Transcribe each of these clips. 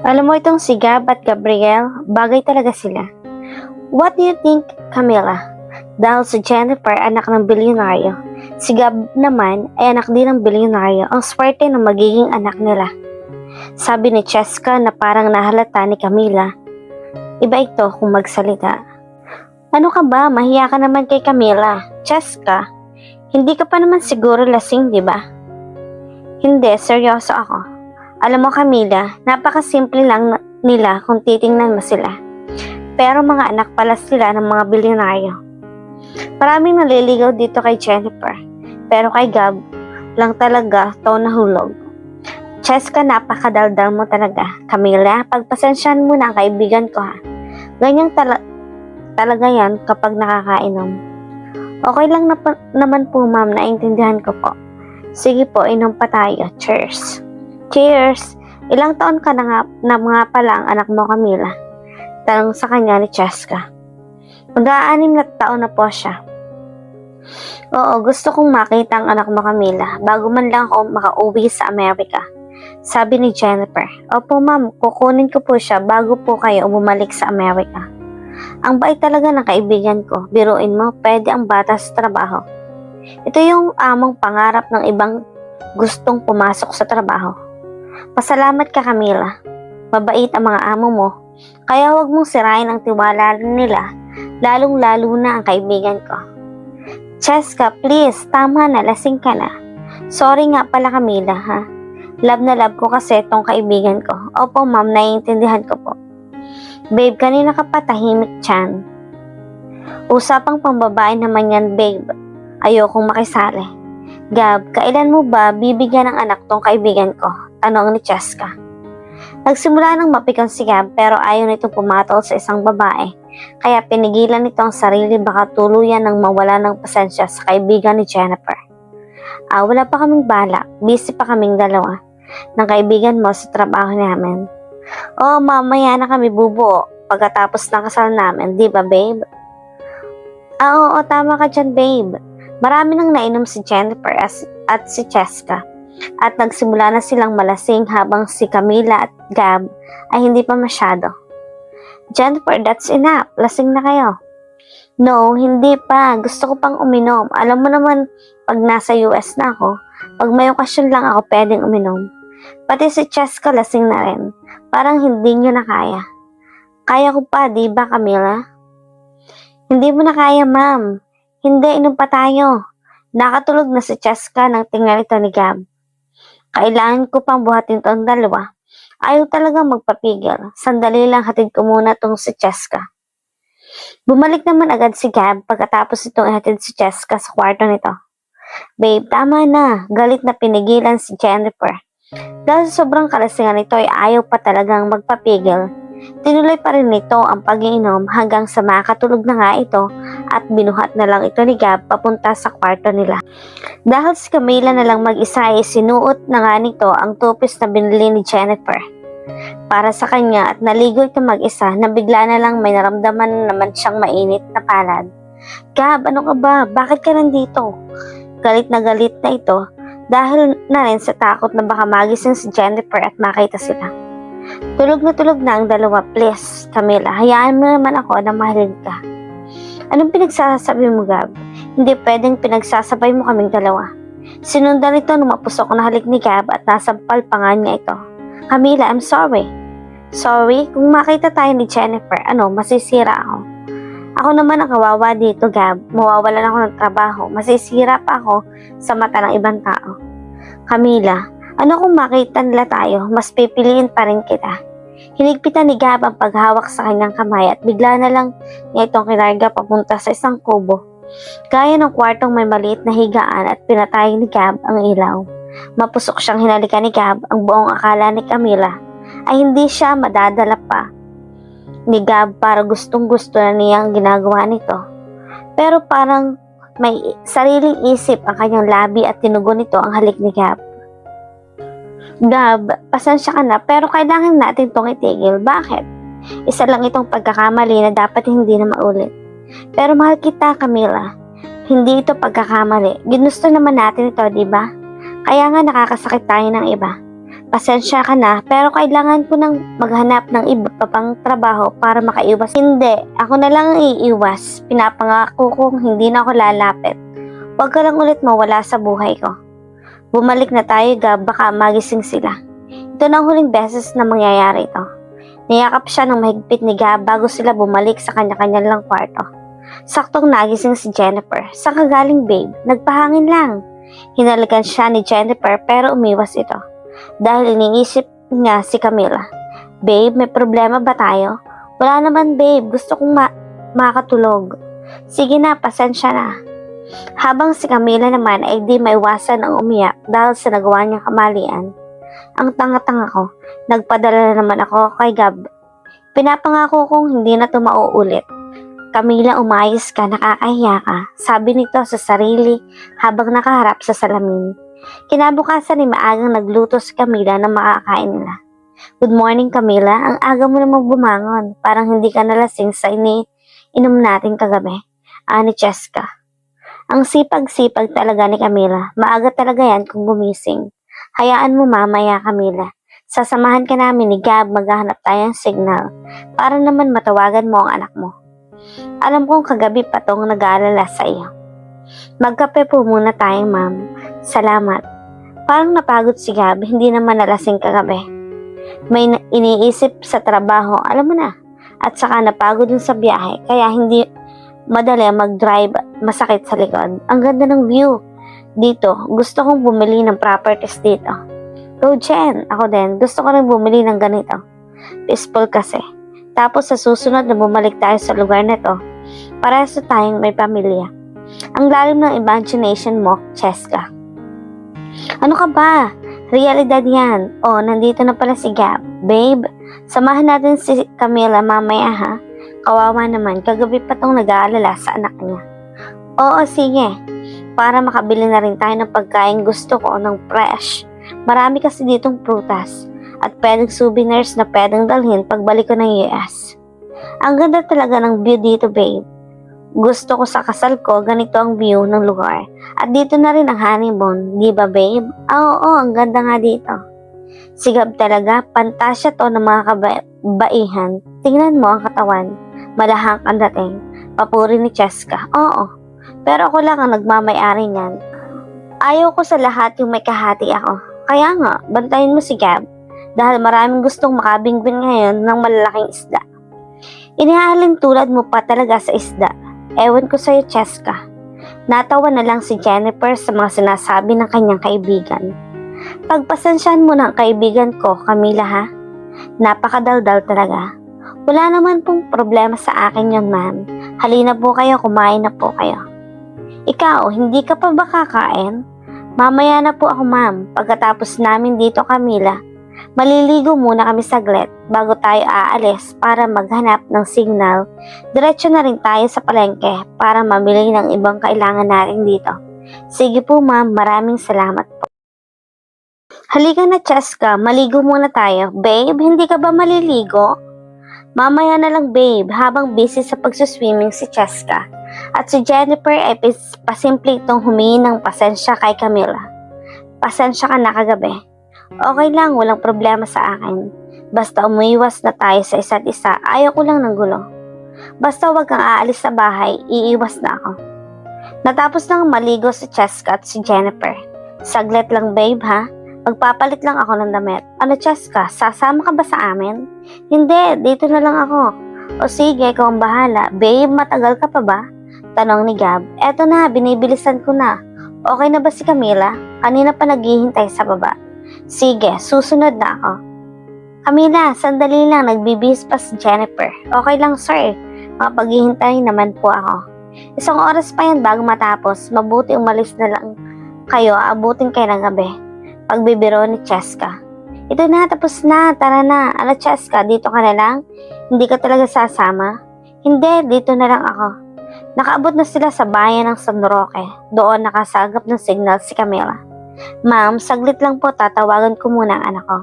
Alam mo itong si Gab at Gabriel, bagay talaga sila. What do you think, Camila? Dahil si Jennifer anak ng bilyonaryo, si Gab naman ay anak din ng bilyonaryo, ang swerte ng magiging anak nila. Sabi ni Cheska na parang nahalata ni Camila. Iba ito kung magsalita. Ano ka ba? Mahiya ka naman kay Camila. Cheska, hindi ka pa naman siguro lasing, di ba? Hindi, seryoso ako. Alam mo Camila, napakasimple lang nila kung titingnan mo sila. Pero mga anak pala sila ng mga bilyonaryo. Maraming naliligaw dito kay Jennifer. Pero kay Gab lang talaga to nahulog. Cheska, napakadaldal mo talaga. Camila, pagpasensyahan mo na ang kaibigan ko ha. Ganyang talaga yan kapag nakakainom. Okay lang naman po ma'am, naintindihan ko po. Sige po, inom pa tayo. Cheers! Cheers! Ilang taon ka na nga pala ang anak mo, Camila? Tanong sa kanya ni Cheska. Mag-6 na taon na po siya. Oo, gusto kong makita ang anak mo, Camila, bago man lang ako makauwi sa Amerika. Sabi ni Jennifer. Opo ma'am, kukunin ko po siya bago po kayo bumalik sa Amerika. Ang bait talaga ng kaibigan ko. Biruin mo, pwede ang bata sa trabaho. Ito yung among pangarap ng ibang gustong pumasok sa trabaho. Pasalamat ka, Camila. Mabait ang mga amo mo. Kaya huwag mong sirain ang tiwala nila, lalong-lalo na ang kaibigan ko. Cheska, please, tama na, lasing ka na. Sorry nga pala, Camila, ha? Love na love ko kasi itong kaibigan ko. Opo, ma'am, naiintindihan ko po. Babe, kanina ka pa tahimik dyan. Usapang pambabae naman yan, babe. Ayokong makisali. Gab, kailan mo ba bibigyan ng anak tong kaibigan ko? Tanong ni Cheska. Nagsimula ng mapikon si Gab pero ayaw nitong pumatol sa isang babae. Kaya pinigilan nito ang sarili baka tuluyan ng mawala ng pasensya sa kaibigan ni Jennifer. Wala pa kaming bala. Busy pa kaming dalawa ng kaibigan mo sa trabaho namin. Mamaya na kami bubuo pagkatapos ng kasal namin, di ba babe? Oo, tama ka dyan babe. Marami nang nainom si Jennifer at si Cheska at nagsimula na silang malasing habang si Camila at Gab ay hindi pa masyado. Jennifer, that's enough. Lasing na kayo. No, hindi pa. Gusto ko pang uminom. Alam mo naman, pag nasa US na ako, pag may okasyon lang ako pwedeng uminom. Pati si Cheska lasing na rin. Parang hindi nyo na kaya. Kaya ko pa, di ba Camila? Hindi mo na kaya, ma'am. Hindi, inom pa tayo. Nakatulog na si Cheska nang tingnan ito ni Gab. Kailangan ko pang buhatin itong dalawa. Ayaw talaga magpapigil. Sandali lang hatid ko muna itong si Cheska. Bumalik naman agad si Gab pagkatapos itong ihatid si Cheska sa kwarto nito. Babe, tama na. Galit na pinigilan si Jennifer. Dahil sa sobrang kalasingan nito ay ayaw pa talagang magpapigil. Tinuloy pa rin nito ang pag-iinom hanggang sa makatulog na nga ito at binuhat na lang ito ni Gab papunta sa kwarto nila. Dahil si Camila na lang mag-isa ay sinuot na nga nito ang tupis na binili ni Jennifer para sa kanya at naligo ito mag-isa na bigla na lang may naramdaman naman siyang mainit na palad. Gab, ano ka ba? Bakit ka nandito? Galit na ito dahil na rin sa takot na baka magising si Jennifer at makita sila. Tulog na ang dalawa. Please, Camila, hayaan mo naman ako na mahalin ka. Anong pinagsasabi mo, Gab? Hindi pwedeng pinagsasabay mo kaming dalawa. Sinundan ito nung mapusok na halik ni Gab at nasampal pa nga niya ito. Camila, I'm sorry. Sorry? Kung makita tayo ni Jennifer, masisira ako. Ako naman ang kawawa dito, Gab. Mawawalan ako ng trabaho. Masisira pa ako sa mata ng ibang tao. Camila, kung makita nila tayo, mas pipiliin pa rin kita. Hinigpitan ni Gab ang paghawak sa kanyang kamay at bigla na lang niya itong kinarga papunta sa isang kubo. Gaya ng kwartong may maliit na higaan at pinatay ni Gab ang ilaw. Mapusok siyang hinalikan ni Gab. Ang buong akala ni Camila ay hindi siya madadala pa ni Gab para gustong-gusto na niyang ginagawa nito. Pero parang may sariling isip ang kanyang labi at tinugon nito ang halik ni Gab. Gab, pasensya ka na pero kailangan natin itong itigil. Bakit? Isa lang itong pagkakamali na dapat hindi na maulit. Pero mahal kita, Camila. Hindi ito pagkakamali. Ginusto naman natin ito, di ba? Kaya nga nakakasakit tayo ng iba. pasensya ka na pero kailangan ko nang maghanap ng iba pa pang trabaho para makaiwas. Hindi, ako na lang ang iiwas. Pinapangako kong hindi na ako lalapit. Huwag ka lang ulit mawala sa buhay ko. Bumalik na tayo, Gab, baka magising sila. Ito na ang huling beses na mangyayari ito. Niyakap siya ng mahigpit ni Gab bago sila bumalik sa kanya-kanya lang kwarto. Saktong nagising si Jennifer. Saan ka galing, babe? Nagpahangin lang. Hinalikan siya ni Jennifer pero umiwas ito. Dahil iniisip niya si Camila. Babe, may problema ba tayo? Wala naman, babe. Gusto kong makatulog. Sige na, pasensya na. Habang si Camila naman ay di maiwasan ang umiyak dahil sa nagawa niyang kamalian. Ang tanga-tanga ko, nagpadala na naman ako kay Gab. Pinapangako kong hindi na ito mauulit. Camila, umayos ka, nakakahiya ka, sabi nito sa sarili habang nakaharap sa salamin. Kinabukasan ay maagang nagluto si Camila na makakain nila. Good morning, Camila. Ang aga mo namang bumangon. Parang hindi ka nalasing sa inom natin kagabi. Ani Cheska. Ang sipag-sipag talaga ni Camila. Maaga talaga yan kung gumising. Hayaan mo mamaya, Camila. Sasamahan ka namin ni Gab, maghahanap tayong signal para naman matawagan mo ang anak mo. Alam kong kagabi pa tong nag-aalala sa iyo. Magkape po muna tayo, ma'am. Salamat. Parang napagod si Gab, hindi naman nalasing kagabi. May iniisip sa trabaho, alam mo na. At saka napagod din sa biyahe, kaya hindi madali mag-drive, masakit sa likod. Ang ganda ng view dito. Gusto kong bumili ng properties dito. Go, Jen. Ako din. Gusto ko rin bumili ng ganito. Peaceful kasi. Tapos sa susunod na bumalik tayo sa lugar na to, parehas tayong may pamilya. Ang lalim ng imagination mo, Cheska. Ano ka ba? Realidad yan. Oh, nandito na pala si Gab. Babe, samahan natin si Camila mamaya ha. Kawawa naman, kagabi pa tong nag-aalala sa anak niya. Oo, sige. Para makabili na rin tayo ng pagkain gusto ko ng fresh. Marami kasi ditong prutas at pwedeng souvenirs na pwedeng dalhin pagbalik ko ng US. Ang ganda talaga ng view dito, babe. Gusto ko sa kasal ko, ganito ang view ng lugar. At dito na rin ang honeymoon, di ba, babe? Oo, ang ganda nga dito. Sigab talaga, pantasya to ng mga kabaihan. Tingnan mo ang katawan. Malahang ang dating. Papuri ni Cheska. Oo. Pero ako lang ang nagmamay-ari niyan. Ayaw ko sa lahat yung may kahati ako. Kaya nga, bantayin mo si Gab. Dahil maraming gustong makabingbin ngayon ng malalaking isda. Inihalin tulad mo pa talaga sa isda. Ewan ko sa'yo, Cheska. Natawa na lang si Jennifer sa mga sinasabi ng kanyang kaibigan. Pagpasensyahan mo ng kaibigan ko, Camila ha? Napakadaldal talaga. Wala naman pong problema sa akin yun, ma'am. Halina po kayo, kumain na po kayo. Ikaw, hindi ka pa ba kakain? Mamaya na po ako, ma'am. Pagkatapos namin dito, Camila, maliligo muna kami saglit bago tayo aalis para maghanap ng signal. Diretso na rin tayo sa palengke para mamili ng ibang kailangan natin dito. Sige po, ma'am. Maraming salamat po. Halika na, Cheska. Maligo muna tayo. Babe, hindi ka ba maliligo? Mamaya na lang, babe, habang busy sa pagsuswimming si Cheska. At si Jennifer ay pasimple itong humingi ng pasensya kay Camila. Pasensya ka na kagabi. Okay lang, walang problema sa akin. Basta umiwas na tayo sa isa't isa, ayaw ko lang ng gulo. Basta wag kang aalis sa bahay, iiwas na ako. Natapos nang maligo si Cheska at si Jennifer. Saglit lang, babe, ha? Magpapalit lang ako ng damit. Ano, Cheska? Sasama ka ba sa amin? Hindi, dito na lang ako. O sige, ikaw ang bahala. Babe, matagal ka pa ba? Tanong ni Gab. Eto na, binibilisan ko na. Okay na ba si Camila? Kanina pa naghihintay sa baba. Sige, susunod na ako. Camila, sandali lang, nagbibihis pa si Jennifer. Okay lang, sir. Mapaghihintay naman po ako. Isang oras pa yan bago matapos. Mabuti umalis na lang kayo, abutin kayo ng gabi. Pagbibiro ni Cheska. Ito na, tapos na, tara na. Ano, Cheska, dito ka na lang? Hindi ka talaga sasama? Hindi, dito na lang ako. Nakaabot na sila sa bayan ng San Roque. Doon nakasagap ng signal si Camila. Ma'am, saglit lang po, tatawagan ko muna ang anak ko.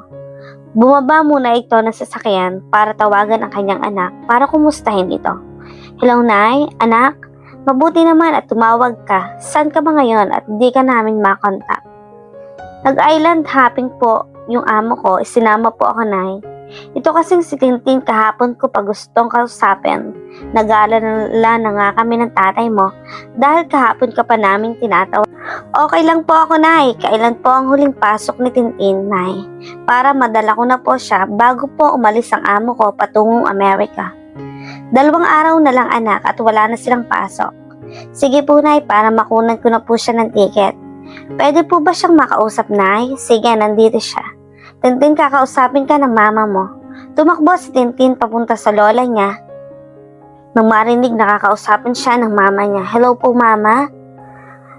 Bumaba muna ito ng sasakyan para tawagan ang kanyang anak para kumustahin ito. Hello, Nay, anak? Mabuti naman at tumawag ka. Saan ka ba ngayon at di ka namin makontak? Nag-island hopping po yung amo ko, isinama po ako, Nay. Ito kasing si Tintin kahapon ko pa gustong kausapin. Nag-aalala na nga kami ng tatay mo dahil kahapon ka pa namin tinatawag. Okay lang po ako, Nay. Kailan po ang huling pasok ni Tintin, Nay? Para madala ko na po siya bago po umalis ang amo ko patungong Amerika. 2 araw na lang, anak, at wala na silang pasok. Sige po, Nay, para makunan ko na po siya ng ticket. Pwede po ba siyang makausap, Nay? Sige, nandito siya. Tintin, kakausapin ka ng mama mo. Tumakbo si Tintin papunta sa lola niya. Nang marinig nakakausapin siya ng mama niya. Hello po, mama.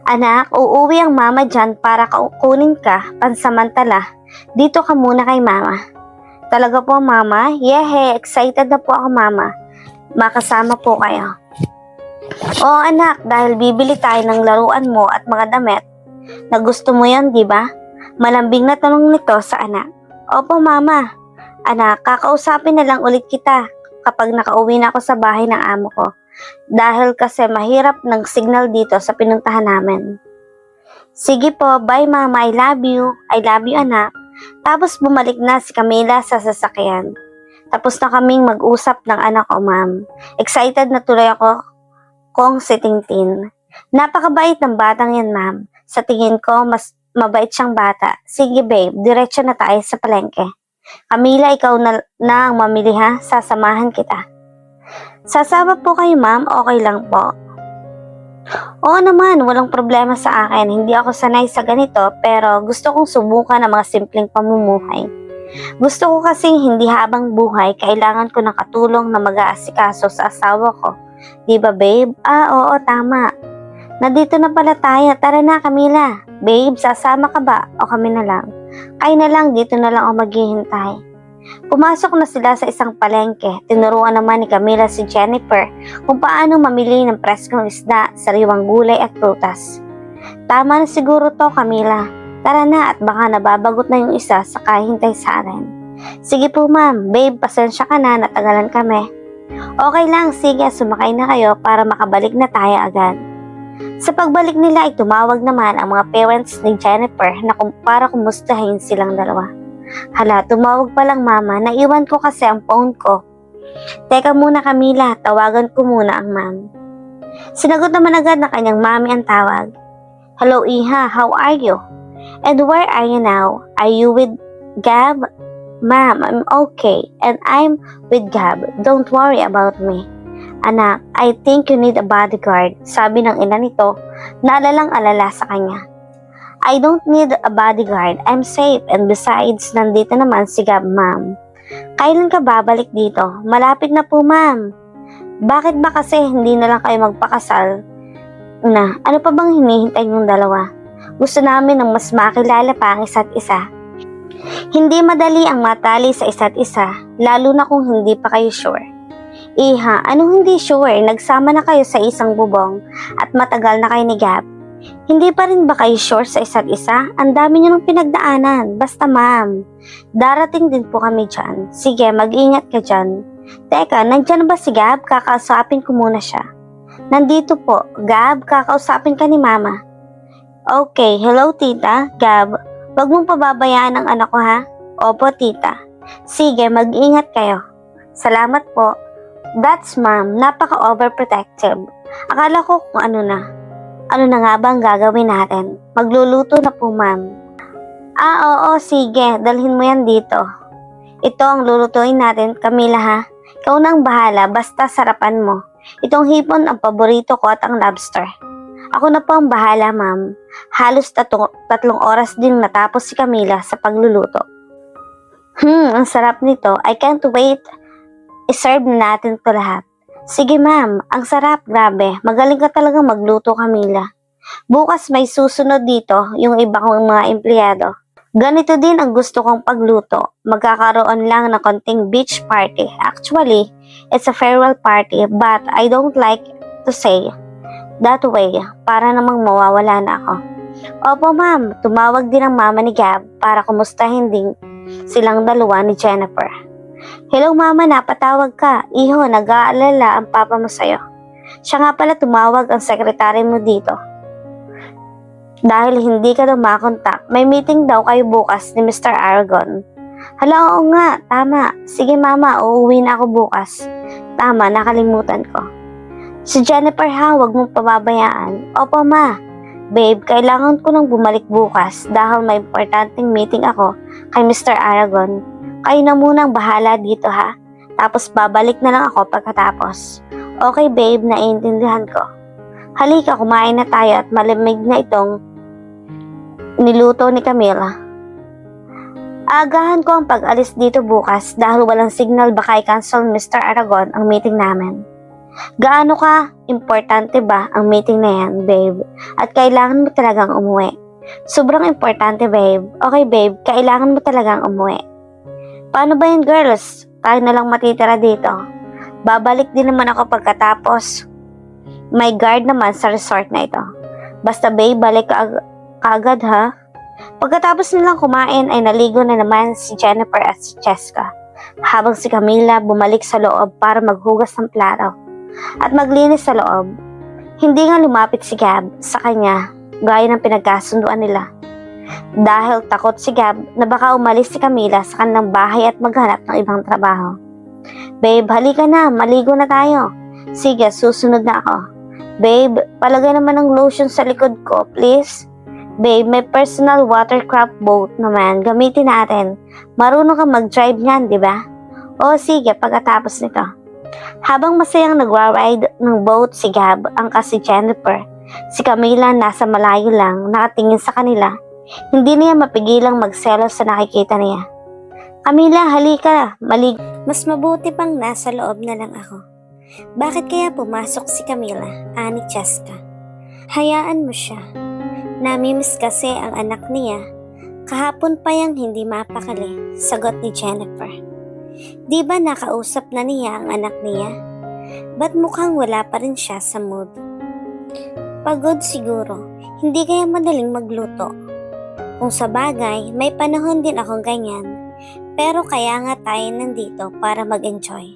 Anak, uuwi ang mama dyan para kunin ka, pansamantala. Dito ka muna kay mama. Talaga po, mama? Yehe, excited na po ako, mama. Makasama po kayo. Oo, anak, dahil bibili tayo ng laruan mo at mga damit. Na gusto mo yan, di ba? Malambing na tanong nito sa anak. Opo, mama. Anak, kakausapin na lang ulit kita kapag nakauwi na ako sa bahay ng amo ko. Dahil kasi mahirap ng signal dito sa pinuntahan namin. Sige po, bye mama, I love you. I love you, anak. Tapos bumalik na si Camila sa sasakyan. Tapos na kaming mag-usap ng anak ko, ma'am. Excited na tuloy ako kung si Tintin. Napakabait ng batang yan, ma'am. Sa tingin ko, mas mabait siyang bata. Sige babe, diretso na tayo sa palengke. Camila, ikaw na ang mamili ha. Sasamahan kita. Sasama po kayo, ma'am. Okay lang po. Oo naman, walang problema sa akin. Hindi ako sanay sa ganito, pero gusto kong subukan ang mga simpleng pamumuhay. Gusto ko kasing hindi habang buhay, kailangan ko ng katulong na mag-aasikaso sa asawa ko. Di ba, babe? Oo, tama. Nandito na pala tayo. Tara na, Camila. Babe, sasama ka ba? O kami na lang? Kayo na lang, dito na lang ako maghihintay. Pumasok na sila sa isang palengke. Tinuruan naman ni Camila si Jennifer kung paano mamili ng preskong isda, sariwang gulay at prutas. Tama na siguro to, Camila. Tara na at baka nababagot na yung isa sa kahintay sa atin. Sige po, ma'am. Babe, pasensya ka na, natagalan kami. Okay lang, sige, sumakay na kayo para makabalik na tayo agad. Sa pagbalik nila ay tumawag naman ang mga parents ni Jennifer na para kumustahin silang dalawa. Hala, tumawag pa lang mama, naiwan ko kasi ang phone ko. Teka muna Camila, tawagan ko muna ang ma'am. Sinagot naman agad na kanyang mami ang tawag. Hello Iha, how are you? And where are you now? Are you with Gab? Ma'am, I'm okay and I'm with Gab. Don't worry about me. Anak, I think you need a bodyguard, sabi ng ina nito na alalang-alala sa kanya. I don't need a bodyguard, I'm safe and besides, nandito naman si Gab, ma'am. Kailan ka babalik dito? Malapit na po, ma'am. Bakit ba kasi hindi na lang kayo magpakasal? Ano pa bang hinihintay niyong dalawa? Gusto namin ng mas makilala pa ang isa't isa. Hindi madali ang matali sa isa't isa, lalo na kung hindi pa kayo sure. Iha, anong hindi sure? Nagsama na kayo sa isang bubong at matagal na kayo ni Gab. Hindi pa rin ba kayo sure sa isa't isa? Ang dami niyo ng pinagdaanan. Basta ma'am, darating din po kami dyan. Sige, mag-ingat ka dyan. Teka, nandyan ba si Gab? Kakausapin ko muna siya. Nandito po. Gab, kakausapin ka ni mama. Okay, hello tita. Gab, wag mong pababayaan ang anak ko ha? Opo tita. Sige, mag-ingat kayo. Salamat po. That's ma'am, napaka-overprotective. Akala ko kung ano na. Ano na nga ba ang gagawin natin? Magluluto na po ma'am. Oo, sige. Dalhin mo yan dito. Ito ang lulutuin natin, Camila ha. Ikaw na ang bahala, basta sarapan mo. Itong hipon ang paborito ko at ang lobster. Ako na po ang bahala ma'am. Halos 3 oras din natapos si Camila sa pagluluto. Ang sarap nito. I can't wait. I-serve na natin ito lahat. Sige ma'am, ang sarap, grabe. Magaling ka talagang magluto, Camila. Bukas may susunod dito, yung iba kong mga empleyado. Ganito din ang gusto kong pagluto. Magkakaroon lang ng konting beach party. Actually, it's a farewell party, but I don't like to say that way, para namang mawawala na ako. Opo ma'am, tumawag din ang mama ni Gab para kumustahin din silang dalawa ni Jennifer. Hello mama, napatawag ka. Iho, nag-aalala ang papa mo sa'yo. Siya nga pala tumawag ang sekretary mo dito. Dahil hindi ka daw makontak, may meeting daw kayo bukas ni Mr. Aragon. Hala, oo nga, tama. Sige mama, uuwi na ako bukas. Tama, nakalimutan ko. Si Jennifer ha, huwag mong pababayaan. Opo ma. Babe, kailangan ko nang bumalik bukas dahil may importanteng meeting ako kay Mr. Aragon. Kayo na munang bahala dito ha. Tapos babalik na lang ako pagkatapos. Okay babe, naiintindihan ko. Halika, kumain na tayo at malamig na itong niluto ni Camila. Aagahan ko ang pag-alis dito bukas dahil walang signal baka i-cancel Mr. Aragon ang meeting namin. Gaano ka importante ba ang meeting na yan, babe? At kailangan mo talagang umuwi. Sobrang importante, babe. Okay, babe, kailangan mo talagang umuwi. Paano ba yun, girls? Tayo na lang matitira dito. Babalik din naman ako pagkatapos. May guard naman sa resort na ito. Basta, babe, balik ka agad, ha? Pagkatapos nilang kumain ay naligo na naman si Jennifer at si Cheska. Habang si Camila bumalik sa loob para maghugas ng plato at maglinis sa loob. Hindi nga lumapit si Gab sa kanya gaya ng pinagkasunduan nila. Dahil takot si Gab na baka umalis si Camila sa kanilang bahay at maghanap ng ibang trabaho. Babe, halika na, maligo na tayo. Sige, susunod na ako. Babe, palagay naman ng lotion sa likod ko, please. Babe, may personal watercraft boat naman, gamitin natin. Marunong ka mag-drive niyan, di ba? O sige, pagkatapos nito. Habang masayang nag-ride ng boat si Gab, ang si Jennifer, si Camila nasa malayo lang, nakatingin sa kanila. Hindi niya mapigilang magselos sa nakikita niya. Camila, halika, malig. Mas mabuti pang nasa loob na lang ako. Bakit kaya pumasok si Camila, ani Cheska? Hayaan mo siya. Namimiss kasi ang anak niya. Kahapon pa yang hindi mapakali, sagot ni Jennifer. Di ba nakausap na niya ang anak niya? Ba't mukhang wala pa rin siya sa mood? Pagod siguro, hindi kaya madaling magluto. Kung sa bagay, may panahon din akong ganyan. Pero kaya nga tayo nandito para mag-enjoy.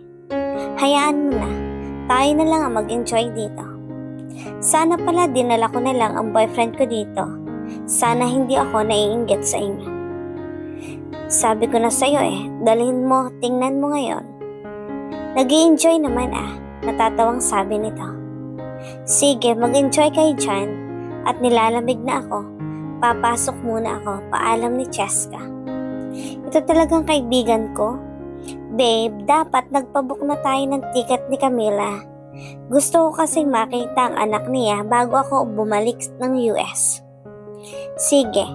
Hayaan mo na, tayo na lang ang mag-enjoy dito. Sana pala dinala ko na lang ang boyfriend ko dito. Sana hindi ako naiinggit sa inyo. Sabi ko na sa'yo dalhin mo, tingnan mo ngayon. Nag-i-enjoy naman natatawang sabi nito. Sige, mag-enjoy kayo dyan at nilalamig na ako. Papasok muna ako, paalam ni Cheska. Ito talagang kaibigan ko. Babe, dapat nagpabook na tayo ng ticket ni Camila. Gusto ko kasing makita ang anak niya bago ako bumalik ng US. Sige,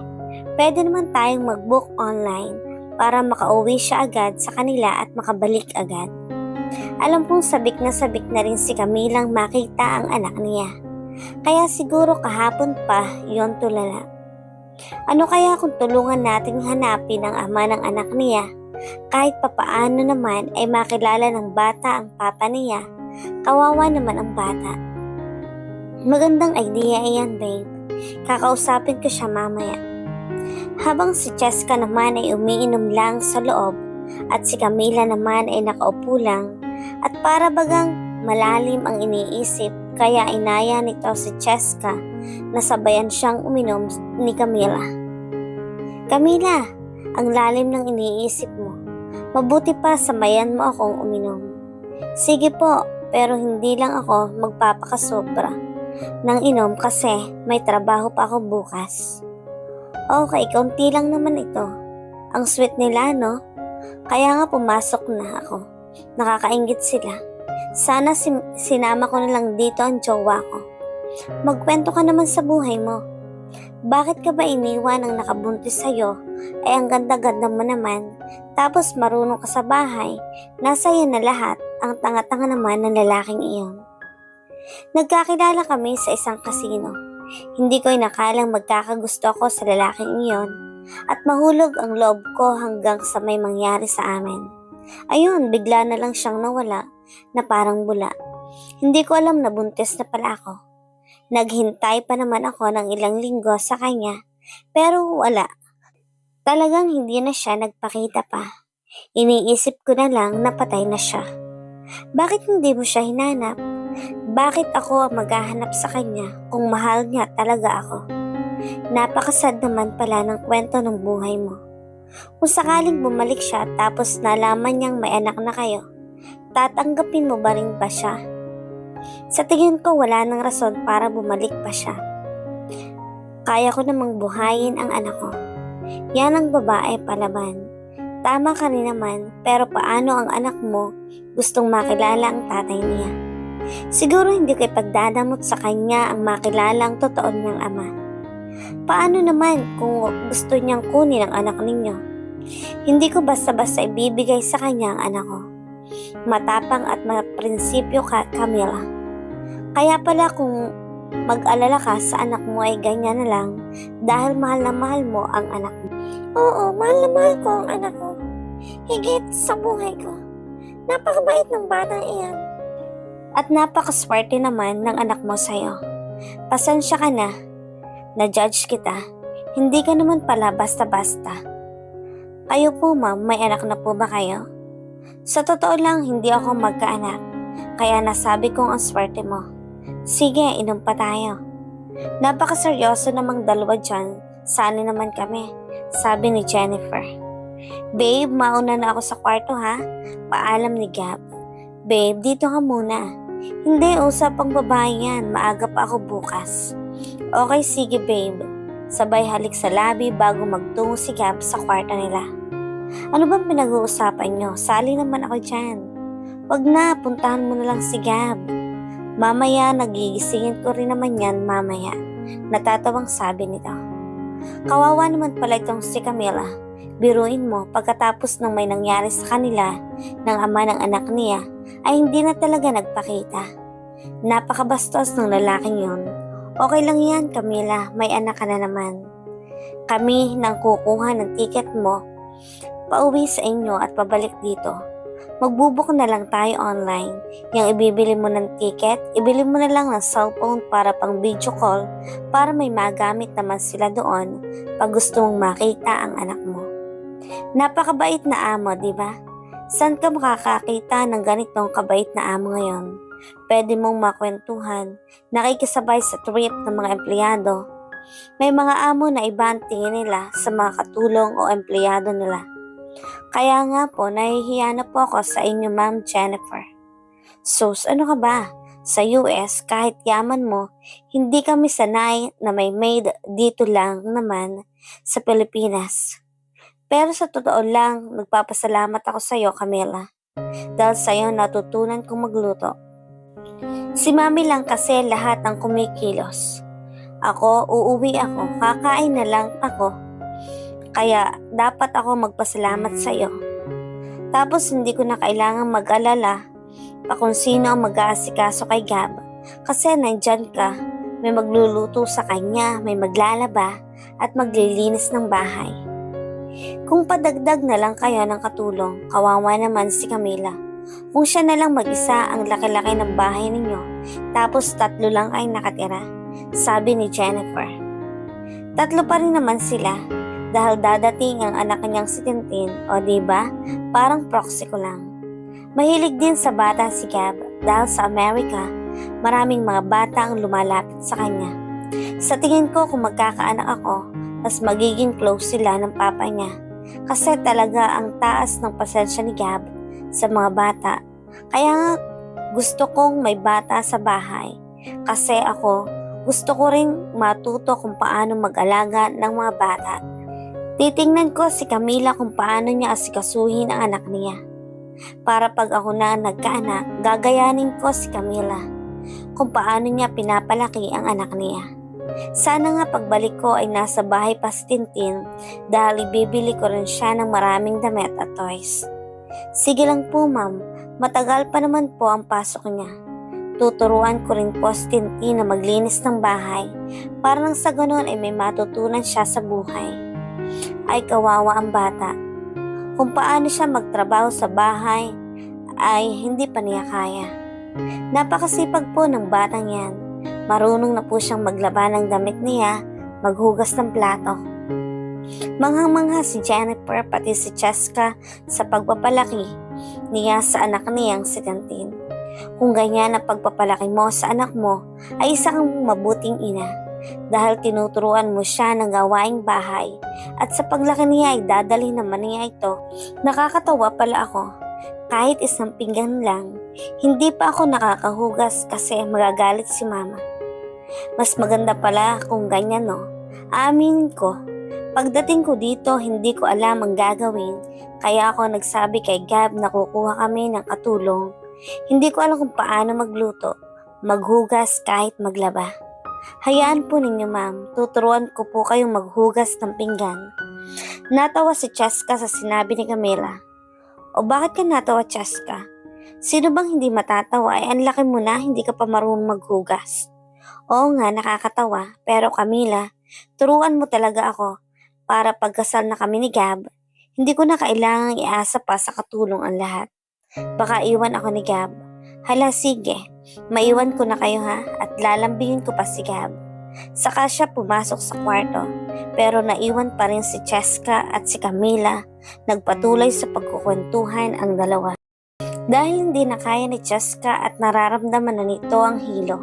pwede naman tayong mag-book online para makauwi siya agad sa kanila at makabalik agad. Alam kong sabik na rin si Camilang makita ang anak niya. Kaya siguro kahapon pa yon tulala. Ano kaya kung tulungan nating hanapin ang ama ng anak niya? Kahit papaano naman ay makilala ng bata ang papa niya. Kawawa naman ang bata. Magandang idea iyan, babe. Kakausapin ko siya mamaya. Habang si Cheska naman ay umiinom lang sa loob at si Camila naman ay nakaupo lang at para bagang malalim ang iniisip kaya inaya nito si Cheska na sabayan siyang uminom ni Camila. Camila, ang lalim ng iniisip mo. Mabuti pa samayan mo akong uminom. Sige po, pero hindi lang ako magpapakasobra ng inom kasi may trabaho pa ako bukas. Okay, kaunti lang naman ito. Ang sweet nila, no? Kaya nga pumasok na ako. Nakakaingit sila. Sana sinama ko na lang dito ang jowa ko. Magkwento ka naman sa buhay mo. Bakit ka ba iniwan ang nakabuntis sa'yo? Ay ang ganda-ganda mo naman. Tapos marunong ka sa bahay. Nasa iyo na lahat. Ang tanga-tanga naman ng lalaking iyon. Nagkakilala kami sa isang kasino. Hindi ko inakalang magkakagusto ako sa lalaking iyon at mahulog ang loob ko hanggang sa may mangyari sa amin. Ayun, bigla na lang siyang nawala na parang bula. Hindi ko alam na buntis na pala ako. Naghintay pa naman ako ng ilang linggo sa kanya pero wala. Talagang hindi na siya nagpakita pa. Iniisip ko na lang na patay na siya. Bakit hindi mo siya hinanap? Bakit ako ang maghahanap sa kanya kung mahal niya talaga ako? Napakasad naman pala ng kwento ng buhay mo. Kung sakaling bumalik siya tapos nalaman niyang may anak na kayo, tatanggapin mo ba rin ba siya? Sa tingin ko wala nang rason para bumalik pa siya. Kaya ko namang buhayin ang anak ko. Yan ang babae palaban. Tama ka rin naman, pero paano ang anak mo gustong makilala ang tatay niya? Siguro hindi ko ipagdadamot sa kanya ang makilala ang totoo niyang ama. Paano naman kung gusto niyang kunin ang anak ninyo? Hindi ko basta-basta ibibigay sa kanya ang anak ko. Matapang at maprinsipyo ka, Camila. Kaya pala kung mag-alala ka sa anak mo ay ganyan na lang dahil mahal na mahal mo ang anak mo. Oo, mahal na mahal ko ang anak ko. Higit sa buhay ko. Napakabait ng batang iyan. At napakaswerte naman ng anak mo sa'yo. Pasensya ka na. Na-judge kita. Hindi ka naman pala basta-basta. Kayo po ma'am, may anak na po ba kayo? Sa totoo lang, hindi ako magkaanak. Kaya nasabi kong ang swerte mo. Sige, inom pa tayo. Napakaseryoso namang dalawa dyan. Sali naman kami. Sabi ni Jennifer. Babe, mauna na ako sa kwarto ha. Paalam ni Gab. Babe, dito ka muna. Hindi, usap ang babae yan. Maaga pa ako bukas. Okay, sige babe. Sabay halik sa labi bago magtungo si Gab sa kwarto nila. Ano bang pinag-uusapan nyo? Sali naman ako dyan. Wag na, puntahan mo na lang si Gab. Mamaya, nagigisingin ko rin naman yan mamaya. Natatawang sabi nito. Kawawa naman pala itong si Camila. Biruin mo, pagkatapos ng may nangyari sa kanila ng ama ng anak niya, ay hindi na talaga nagpakita. Napakabastos ng lalaking yun. Okay lang yan, Camila, may anak ka na naman. Kami nang kukuha ng ticket mo, pauwi sa inyo at pabalik dito. Magbubook na lang tayo online. Yung ibibili mo ng ticket, ibili mo na lang ng cellphone para pang video call para may magamit naman sila doon pag gusto mong makita ang anak mo. Napakabait na amo, di ba? Saan ka makakakita ng ganitong kabait na amo ngayon? Pwede mong makwentuhan, nakikisabay sa trip ng mga empleyado. May mga amo na iba ang tingin nila sa mga katulong o empleyado nila. Kaya nga po, nahihiya na po ako sa inyo, Ma'am Jennifer. Sus, ano ka ba? Sa US, kahit yaman mo, hindi kami sanay na may maid dito lang naman sa Pilipinas. Pero sa totoo lang, nagpapasalamat ako sa iyo, Camila. Dahil sa iyo natutunan kong magluto. Si Mami lang kasi lahat ang kumikilos. Ako, uuwi ako, kakain na lang ako. Kaya dapat ako magpasalamat sa iyo. Tapos hindi ko na kailangang mag-alala pa kung sino ang mag-aasikaso kay Gab. Kasi nandyan ka, may magluluto sa kanya, may maglalaba at maglilinis ng bahay. Kung padagdag na lang kayo ng katulong, kawawa naman si Camila. Kung siya na lang mag-isa ang laki-laki ng bahay ninyo, tapos 3 lang ay nakatira, sabi ni Jennifer. 3 pa rin naman sila. Dahil dadating ang anak niyang si Tintin, o diba? Parang proxy ko lang. Mahilig din sa bata si Gab dahil sa Amerika, maraming mga bata ang lumalapit sa kanya. Sa tingin ko kung magkakaanak ako, mas magiging close sila ng papa niya. Kasi talaga ang taas ng pasensya ni Gab sa mga bata. Kaya nga gusto kong may bata sa bahay. Kasi ako, gusto ko rin matuto kung paano mag-alaga ng mga bata. Titingnan ko si Camila kung paano niya asikasuhin ang anak niya. Para pag ako na nagkaanak, gagayanin ko si Camila kung paano niya pinapalaki ang anak niya. Sana nga pagbalik ko ay nasa bahay pa si Tintin dahil ibibili ko rin siya ng maraming damit at toys. Sige lang po ma'am, matagal pa naman po ang pasok niya. Tuturuan ko rin po si Tintin na maglinis ng bahay para nang sa ganun ay may matutunan siya sa buhay. Ay kawawa ang bata. Kung paano siya magtrabaho sa bahay ay hindi pa niya kaya. Napakasipag po ng batang yan. Marunong na po siyang maglaba ng damit niya, maghugas ng plato. Manghang-mangha si Jennifer pati si Cheska sa pagpapalaki niya sa anak niyang si Tintin. Kung ganyan ang pagpapalaki mo sa anak mo ay isa kang mabuting ina. dahil tinuturuan mo siya ng gawaing bahay at sa paglaki niya ay dadalhin naman niya ito. Nakakatawa pala ako. Kahit isang pinggan lang, hindi pa ako nakakahugas kasi magagalit si mama. Mas maganda pala kung ganyan, no? Aaminin ko, pagdating ko dito hindi ko alam ang gagawin kaya ako nagsabi kay Gab na kukuha kami ng katulong. Hindi ko alam kung paano magluto, maghugas kahit maglaba. Hayaan po ninyo ma'am, tuturuan ko po kayong maghugas ng pinggan. Natawa si Cheska sa sinabi ni Camila. O bakit ka natawa, Cheska? Sino bang hindi matatawa ay ang laki mo na hindi ka pa marunong maghugas? Oo nga, nakakatawa, pero Camila, turuan mo talaga ako para pagkasal na kami ni Gab, hindi ko na kailangang iasa pa sa katulong ang lahat. Baka iwan ako ni Gab. Hala sige, maiwan ko na kayo ha at lalambingin ko pa si Gab. Saka siya pumasok sa kwarto pero naiwan pa rin si Cheska at si Camila. Nagpatuloy sa pagkukwentuhan ang dalawa. Dahil hindi na kaya ni Cheska at nararamdaman na nito ang hilo,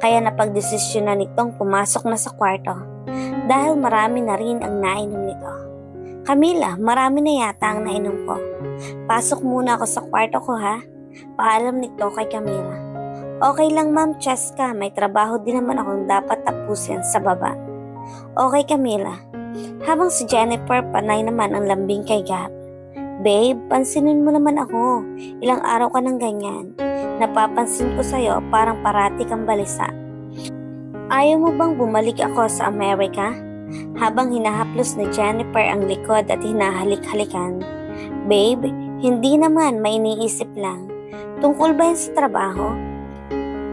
kaya napagdesisyon na nitong pumasok na sa kwarto dahil marami na rin ang nainom nito. Camila, marami na yata ang nainom ko. Pasok muna ako sa kwarto ko ha. Paalam nito kay Camila. Okay lang ma'am Cheska, may trabaho din naman akong dapat tapusin sa baba. Okay Camila. Habang si Jennifer panay naman ang lambing kay Gab. Babe, pansinin mo naman ako. Ilang araw ka nang ganyan. Napapansin ko sa'yo parang parati kang balisa. Ayaw mo bang bumalik ako sa Amerika? Habang hinahaplos ni Jennifer ang likod at hinahalik-halikan. Babe, hindi naman, may iniisip lang. Tungkol ba yan sa trabaho?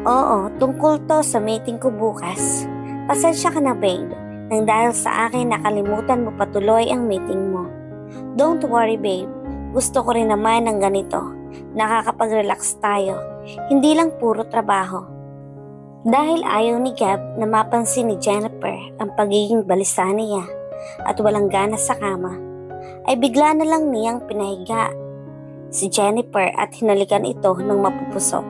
Oo, tungkol to sa meeting ko bukas. Pasensya ka na babe, nang dahil sa akin nakalimutan mo patuloy ang meeting mo. Don't worry babe, gusto ko rin naman ng ganito. Nakakapag-relax tayo, hindi lang puro trabaho. Dahil ayaw ni Gab na mapansin ni Jennifer ang pagiging balisa niya at walang gana sa kama, ay bigla na lang niyang pinahiga si Jennifer at hinalikan ito ng mapupusok.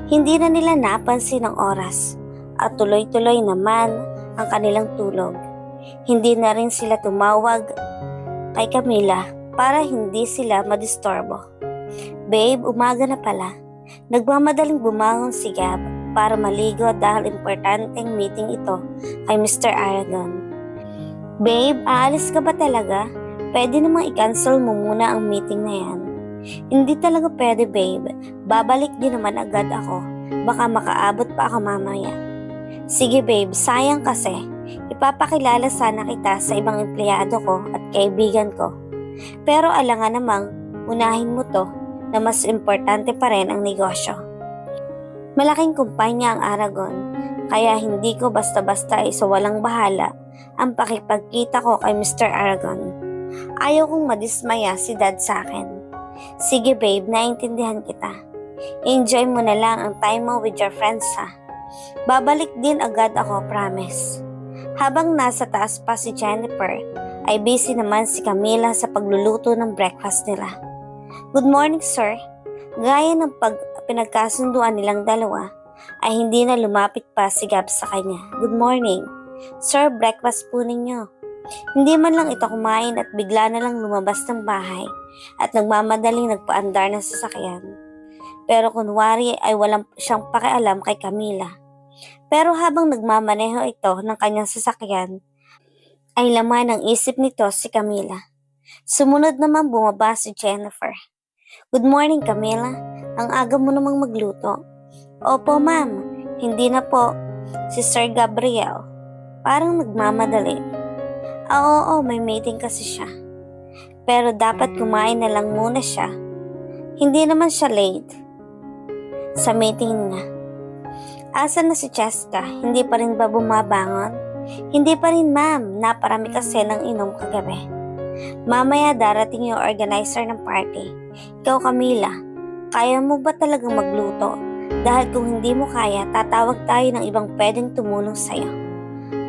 Hindi na nila napansin ang oras at tuloy-tuloy naman ang kanilang tulog. Hindi na rin sila tumawag kay Camila para hindi sila madistorbo. Babe, umaga na pala. Nagmamadaling bumangon si Gab para maligo dahil importanteng meeting ito kay Mr. Aragon. Babe, aalis ka ba talaga? Pwede namang i-cancel mo muna ang meeting na yan. Hindi talaga pwede babe, babalik din naman agad ako. Baka makaabot pa ako mamaya. Sige babe, sayang kasi. Ipapakilala sana kita sa ibang empleyado ko at kaibigan ko. Pero alangan namang unahin mo to na mas importante pa rin ang negosyo. Malaking kumpanya ang Aragon, kaya hindi ko basta-basta isawalang bahala ang pakipagkita ko kay Mr. Aragon. Ayaw kong madismaya si dad sa akin. Sige babe, naintindihan kita. Enjoy mo na lang ang time mo with your friends ha. Babalik din agad ako, promise. Habang nasa taas pa si Jennifer, ay busy naman si Camila sa pagluluto ng breakfast nila. Good morning sir. Gaya ng pinagkasunduan nilang dalawa, ay hindi na lumapit pa si Gab sa kanya. Good morning. Sir, breakfast po ninyo. Hindi man lang ito kumain at bigla na lang lumabas ng bahay at nagmamadaling nagpaandar ng sasakyan. Pero kunwari ay walang siyang pakialam kay Camila. Pero habang nagmamaneho ito ng kanyang sasakyan, ay laman ng isip nito si Camila. Sumunod naman bumaba si Jennifer. Good morning Camila, ang aga mo namang magluto. Opo ma'am, hindi na po. Si Sir Gabriel, parang nagmamadali. Oo, may meeting kasi siya. Pero dapat kumain na lang muna siya. Hindi naman siya late sa meeting niya. Asan na si Cheska? Hindi pa rin ba bumabangon? Hindi pa rin ma'am, naparami kasi ng inom kagabi. Mamaya darating yung organizer ng party. Ikaw Camila, kaya mo ba talagang magluto? Dahil kung hindi mo kaya, tatawag tayo ng ibang pwedeng tumulong sa'yo.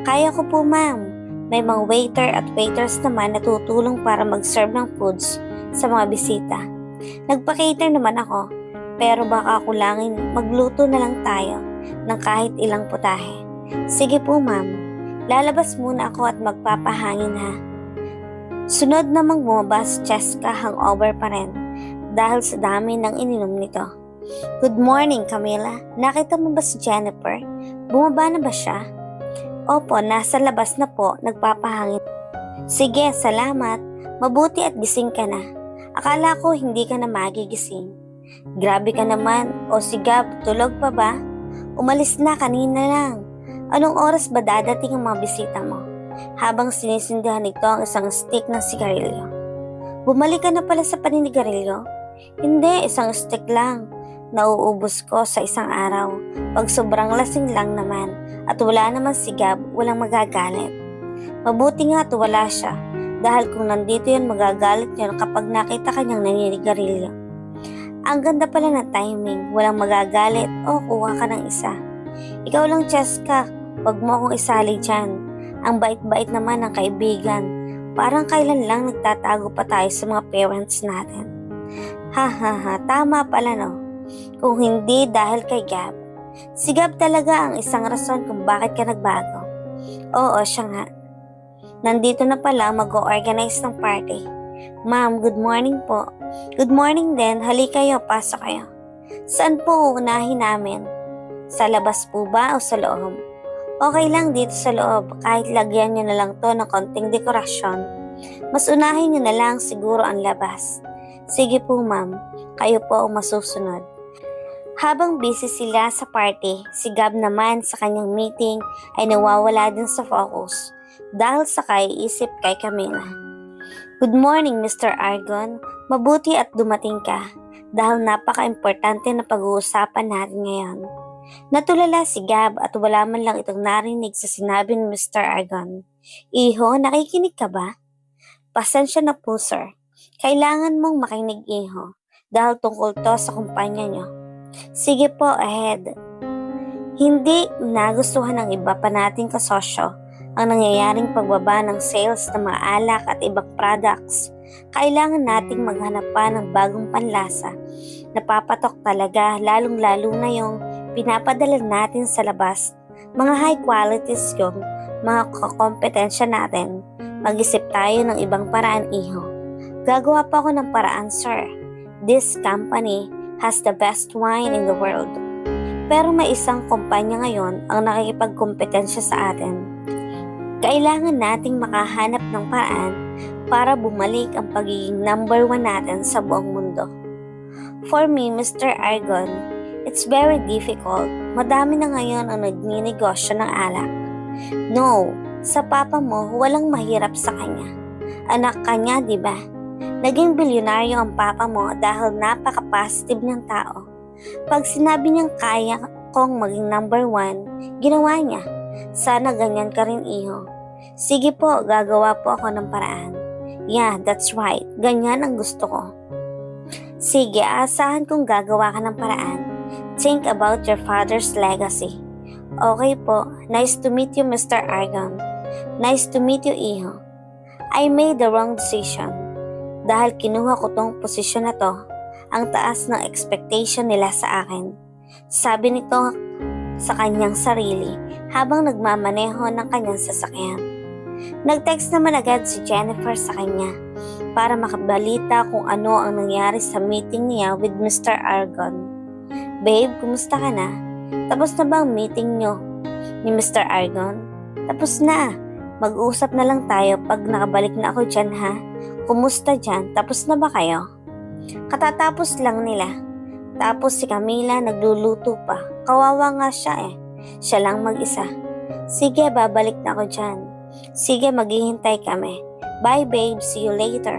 Kaya ko po ma'am. May mga waiter at waiters naman na tutulong para mag-serve ng foods sa mga bisita. Nagpa-cater naman ako, pero baka kulangin magluto na lang tayo ng kahit ilang putahe. Sige po, ma'am. Lalabas muna ako at magpapahangin ha. Sunod namang bumaba si Cheska, hangover pa rin dahil sa dami ng ininom nito. Good morning, Camila. Nakita mo ba si Jennifer? Bumaba na ba siya? Opo, nasa labas na po, nagpapahangin. Sige, salamat. Mabuti at gising ka na. Akala ko hindi ka na magigising. Grabe ka naman. O si Gab, tulog pa ba? Umalis na kanina lang. Anong oras ba dadating ang mga bisita mo? Habang sinisindihan nito ang isang stick ng sigarilyo. Bumalik ka na pala sa paninigarilyo? Hindi, isang stick lang. Nauubos ko sa isang araw. Pag sobrang lasing lang naman at wala naman si Gab, walang magagalit. Mabuti nga at wala siya dahil kung nandito yun magagalit yun kapag nakita kanyang naninigarilyo. Ang ganda pala ng timing, walang magagalit o kuha ka ng isa. Ikaw lang, Cheska, wag mo akong isali dyan. Ang bait-bait naman ng kaibigan. Parang kailan lang nagtatago pa tayo sa mga parents natin. Ha ha ha, tama pala no. Kung hindi dahil kay Gab. Si Gab talaga ang isang rason kung bakit ka nagbago. Oo, siya nga. Nandito na pala mag-o-organize ng party. Ma'am, good morning po. Good morning din, halika kayo, pasok kayo. Saan po uunahin namin? Sa labas po ba o sa loob? Okay lang dito sa loob, kahit lagyan nyo na lang to ng konting dekorasyon. Mas unahin nyo na lang siguro ang labas. Sige po ma'am, kayo po ang masusunod. Habang busy sila sa party, si Gab naman sa kanyang meeting ay nawawala din sa focus dahil sa kaiisip kay Camila. Good morning Mr. Argon, mabuti at dumating ka dahil napaka-importante na pag-uusapan natin ngayon. Natulala si Gab at wala man lang itong narinig sa sinabi ni Mr. Argon. Iho, nakikinig ka ba? Pasensya na po sir. Kailangan mong makinig iho dahil tungkol to sa kumpanya nyo. Sige po, ahead. Hindi nagustuhan ng iba pa nating kasosyo ang nangyayaring pagbaba ng sales ng mga alak at ibang products. Kailangan nating maghanap pa ng bagong panlasa. Napapatok talaga lalong-lalo na yung pinapadala natin sa labas. Mga high qualities yung mga kompetensya natin. Mag-isip tayo ng ibang paraan iho. Gagawa pa ako ng paraan sir. This company has the best wine in the world. Pero may isang kumpanya ngayon ang nakikipagkompetensya sa atin. Kailangan nating makahanap ng paraan para bumalik ang pagiging number 1 natin sa buong mundo. For me, Mr. Argon, it's very difficult. Madami na ngayon ang nagninegosyo ng alak. No, sa papa mo, walang mahirap sa kanya. Anak kanya, di ba? Naging bilyonaryo ang papa mo dahil napaka-positive ng tao. Pag sinabi niyang kaya kong maging number 1, ginawa niya. Sana ganyan ka rin iho. Sige po, gagawa po ako ng paraan. Yeah, that's right. Ganyan ang gusto ko. Sige, aasahan kong gagawa ka ng paraan. Think about your father's legacy. Okay po. Nice to meet you, Mr. Argon. Nice to meet you, iho. I made the wrong decision. Dahil kinuha ko tong posisyon na to, ang taas ng expectation nila sa akin. Sabi nito sa kanyang sarili habang nagmamaneho ng kanyang sasakyan. Nag-text naman agad si Jennifer sa kanya para makabalita kung ano ang nangyari sa meeting niya with Mr. Argon. Babe, kumusta ka na? Tapos na ba ang meeting nyo ni Mr. Argon? Tapos na. Mag-usap na lang tayo pag nakabalik na ako dyan ha. Kumusta dyan? Tapos na ba kayo? Katatapos lang nila. Tapos si Camila nagluluto pa. Kawawa nga siya eh. Siya lang mag-isa. Sige, babalik na ako dyan. Sige, maghihintay kami. Bye babe, see you later.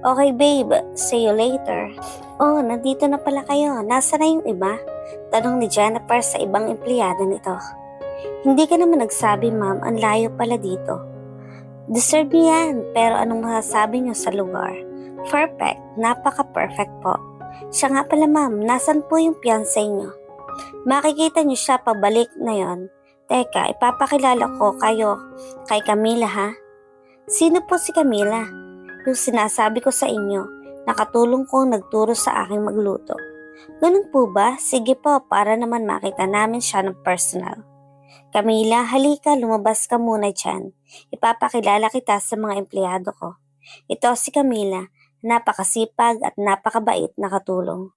Okay babe, see you later. Oh, nandito na pala kayo. Nasa na yung iba? Tanong ni Jennifer sa ibang empleyado nito. Hindi ka naman nagsabi ma'am, ang layo pala dito. Deserve niyo yan, pero anong masasabi niyo sa lugar? Perfect, napaka-perfect po. Siya nga pala ma'am, nasan po yung fiancé niyo? Makikita niyo siya pabalik na yon. Teka, ipapakilala ko kayo kay Camila ha? Sino po si Camila? Yung sinasabi ko sa inyo, nakatulong ko nagturo sa aking magluto. Ganun po ba? Sige po, para naman makita namin siya ng personal. Camila, halika, lumabas ka muna dyan. Ipapakilala kita sa mga empleyado ko. Ito si Camila, napakasipag at napakabait na katulong.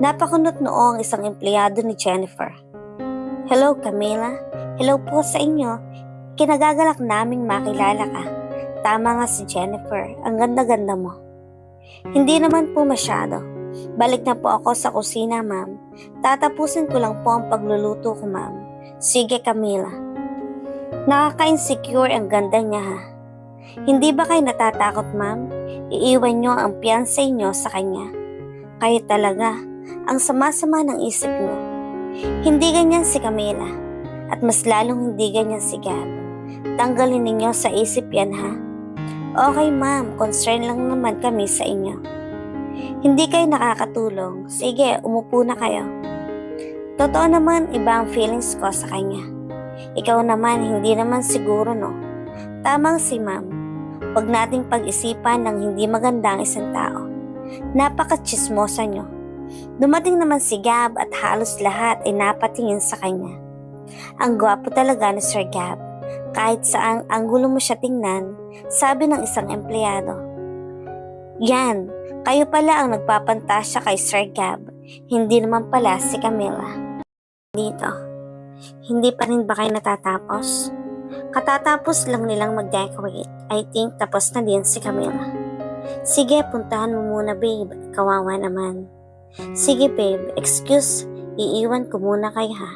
Napakunot noong isang empleyado ni Jennifer. Hello, Camila. Hello po sa inyo. Kinagagalak naming makilala ka. Tama nga si Jennifer, ang ganda-ganda mo. Hindi naman po masyado. Balik na po ako sa kusina, ma'am. Tatapusin ko lang po ang pagluluto ko, ma'am. Sige, Camila. Nakaka-insecure ang ganda niya, ha? Hindi ba kayo natatakot, ma'am? Iiwan niyo ang fiancé niyo sa kanya. Kayo talaga, ang sama-sama ng isip niyo. Hindi ganyan si Camila. At mas lalong hindi ganyan si Gab. Tanggalin ninyo sa isip yan, ha? Okay, ma'am. Concern lang naman kami sa inyo. Hindi kayo nakakatulong. Sige, umupo na kayo. Totoo naman, iba ang feelings ko sa kanya. Ikaw naman, hindi naman siguro, no? Tamang si ma'am. Huwag nating pag-isipan ng hindi maganda ang isang tao. Napaka-chismosa nyo. Dumating naman si Gab at halos lahat ay napatingin sa kanya. Ang gwapo talaga ni Sir Gab. Kahit saang anggulo mo siya tingnan, sabi ng isang empleyado. Yan, kayo pala ang nagpapantasya kay Sir Gab. Hindi naman pala si Camila. Dito, hindi pa rin ba kayo natatapos? Katatapos lang nilang mag-decorate. I think tapos na din si Camila. Sige, puntahan mo muna, babe. Kawawa naman. Sige, babe. Excuse, iiwan ko muna kayo, ha?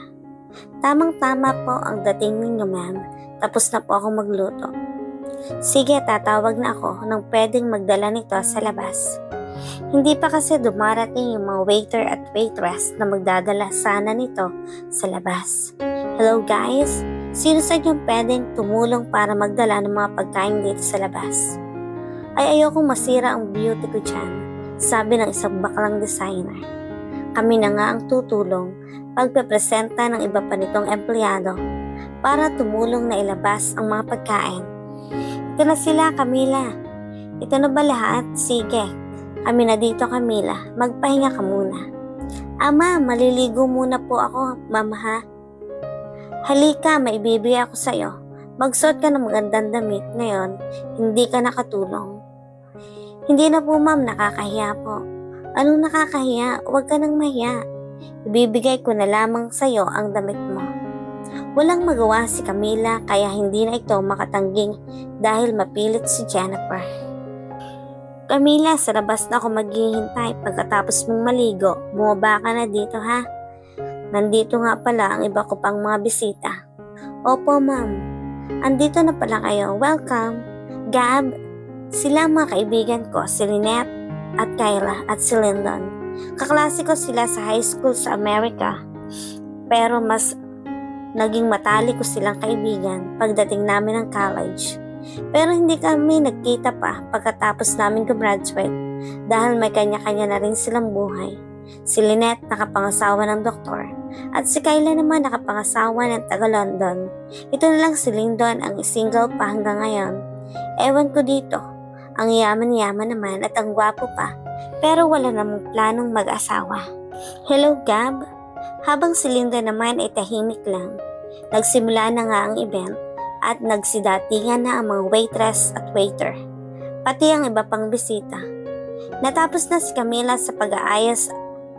Tamang-tama po ang dating ninyo, ma'am. Tapos na po akong magluto. Sige, tatawag na ako nang pwedeng magdala nito sa labas. Hindi pa kasi dumarating yung mga waiter at waitress na magdadala sana nito sa labas. Hello guys, sino sa inyo pwedeng tumulong para magdala ng mga pagkain dito sa labas? Ay ayokong masira ang beauty ko dyan, sabi ng isang baklang designer. Kami na nga ang tutulong pagpepresenta ng iba pa nitong empleyado para tumulong na ilabas ang mga pagkain. Ito na sila, Camila. Ito na ba lahat? Sige. Kami na dito, Camila. Magpahinga ka muna. Ama, maliligo muna po ako, mama ha. Halika, may ibibigay ako sa'yo. Magsuot ka ng magandang damit. Ngayon, hindi ka nakatulong. Hindi na po, ma'am, nakakahiya po. Anong nakakahiya? Huwag ka nang mahiya. Ibibigay ko na lamang sa'yo ang damit mo. Walang magawa si Camila kaya hindi na ito makatangging dahil mapilit si Jennifer. Camila, sa labas na ako maghihintay pagkatapos mong maligo. Bumaba ka na dito, ha? Nandito nga pala ang iba ko pang mga bisita. Opo, ma'am. Andito na pala kayo. Welcome. Gab, sila mga kaibigan ko, si Lynette at Kyla at si Lyndon. Kaklase ko sila sa high school sa Amerika. Pero mas naging matalik ko silang kaibigan pagdating namin ng college. Pero hindi kami nagkita pa pagkatapos namin graduate dahil may kanya-kanya na rin silang buhay. Si Lynette nakapangasawa ng doktor at si Kyla naman nakapangasawa ng taga-London. Ito na lang si Lyndon ang single pa hanggang ngayon. Ewan ko dito, ang yaman-yaman naman at ang gwapo pa pero wala namang planong mag-asawa. Hello Gab, habang si Lyndon naman ay tahimik lang. Nagsimula na nga ang event at nagsidatingan na ang mga waitress at waiter, pati ang iba pang bisita. Natapos na si Camila sa pag-aayos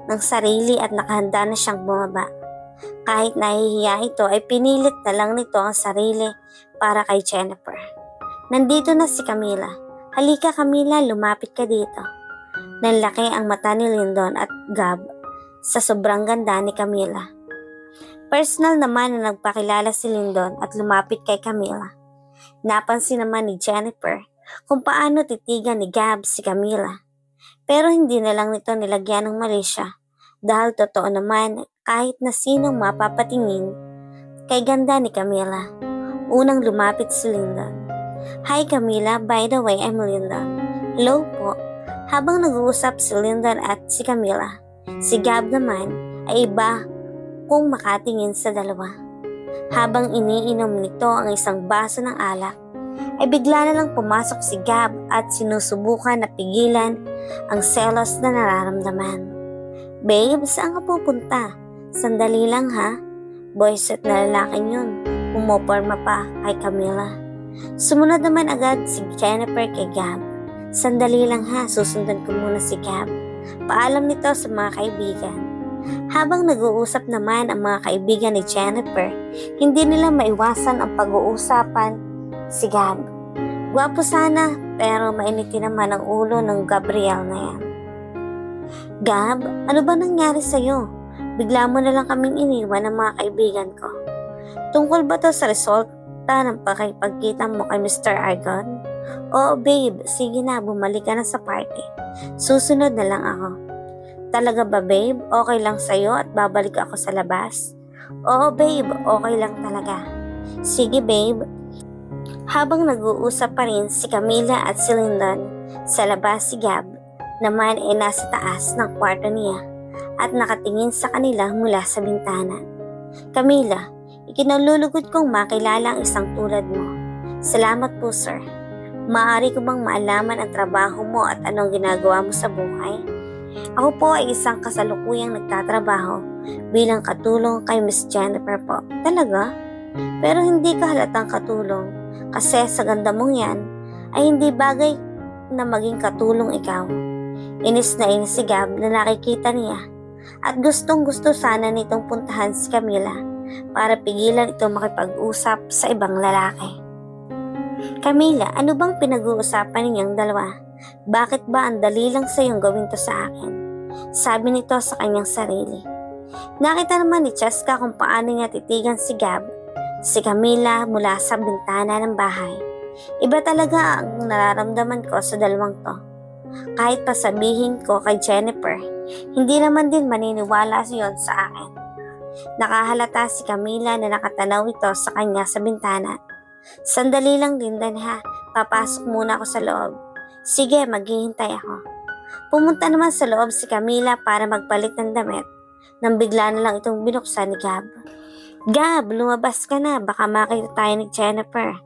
ng sarili at nakahanda na siyang bumaba. Kahit nahihiya ito ay pinilit na lang nito ang sarili para kay Jennifer. Nandito na si Camila. Halika Camila, lumapit ka dito. Nanlaki ang mata ni Lyndon at Gab sa sobrang ganda ni Camila. Personal naman na nagpakilala si Lyndon at lumapit kay Camila. Napansin naman ni Jennifer kung paano titigan ni Gab si Camila. Pero hindi na lang nito nilagyan ng mali siya dahil totoo naman kahit na sinong mapapatingin kay ganda ni Camila. Unang lumapit si Lyndon. Hi Camila, by the way I'm Lyndon. Hello po. Habang nag-uusap si Lyndon at si Camila, si Gab naman ay iba kung makatingin sa dalawa. Habang iniinom nito ang isang baso ng alak, ay bigla na lang pumasok si Gab at sinusubukan na pigilan ang selos na nararamdaman. Babe, saan ka pupunta? Sandali lang ha. Boyset na lalaking yun. Pumuporma pa kay Camila. Sumunod naman agad si Jennifer kay Gab. Sandali lang ha, susundan ko muna si Gab. Paalam nito sa mga kaibigan. Habang nag-uusap naman ang mga kaibigan ni Jennifer, hindi nila maiwasan ang pag-uusapan si Gab. Gwapo sana, pero mainitin naman ang ulo ng Gabriel na yan. Gab, ano ba nangyari sa'yo? Bigla mo na lang kaming iniwan ng mga kaibigan ko. Tungkol ba to sa resulta ng pakipagkita mo kay Mr. Argon? Oo babe, sige na, bumalik ka na sa party. Susunod na lang ako. Talaga ba babe? Okay lang sa'yo at babalik ako sa labas? Oo babe, okay lang talaga. Sige babe. Habang nag-uusap pa rin si Camila at si Lyndon, sa labas si Gab naman ay nasa taas ng kwarto niya at nakatingin sa kanila mula sa bintana. Camila, ikinalulugod kong makilala ang isang tulad mo. Salamat po sir. Maaari ko bang maalaman ang trabaho mo at anong ginagawa mo sa buhay? Ako po ay isang kasalukuyang nagtatrabaho bilang katulong kay Miss Jennifer po. Talaga? Pero hindi ka halatang katulong kasi sa ganda mong yan ay hindi bagay na maging katulong ikaw. Inis na inis si Gab na nakikita niya at gustong gusto sana nitong puntahan si Camila para pigilan ito makipag-usap sa ibang lalaki. Camila, ano bang pinag-uusapan ninyong dalawa? Bakit ba ang dali lang sa iyong gawin to sa akin? Sabi nito sa kanyang sarili. Nakita naman ni Cheska kung paano niya titigan si Gab, si Camila mula sa bintana ng bahay. Iba talaga ang nararamdaman ko sa dalawang to. Kahit pa sabihin ko kay Jennifer, hindi naman din maniniwala siyon sa akin. Nakahalata si Camila na nakatanaw ito sa kanya sa bintana. Sandali lang Lyndon ha, papasok muna ako sa loob. Sige, maghihintay ako. Pumunta naman sa loob si Camila para magpalit ng damit, nang bigla na lang itong binuksan ni Gab. Gab, lumabas ka na, baka makita tayo ni Jennifer.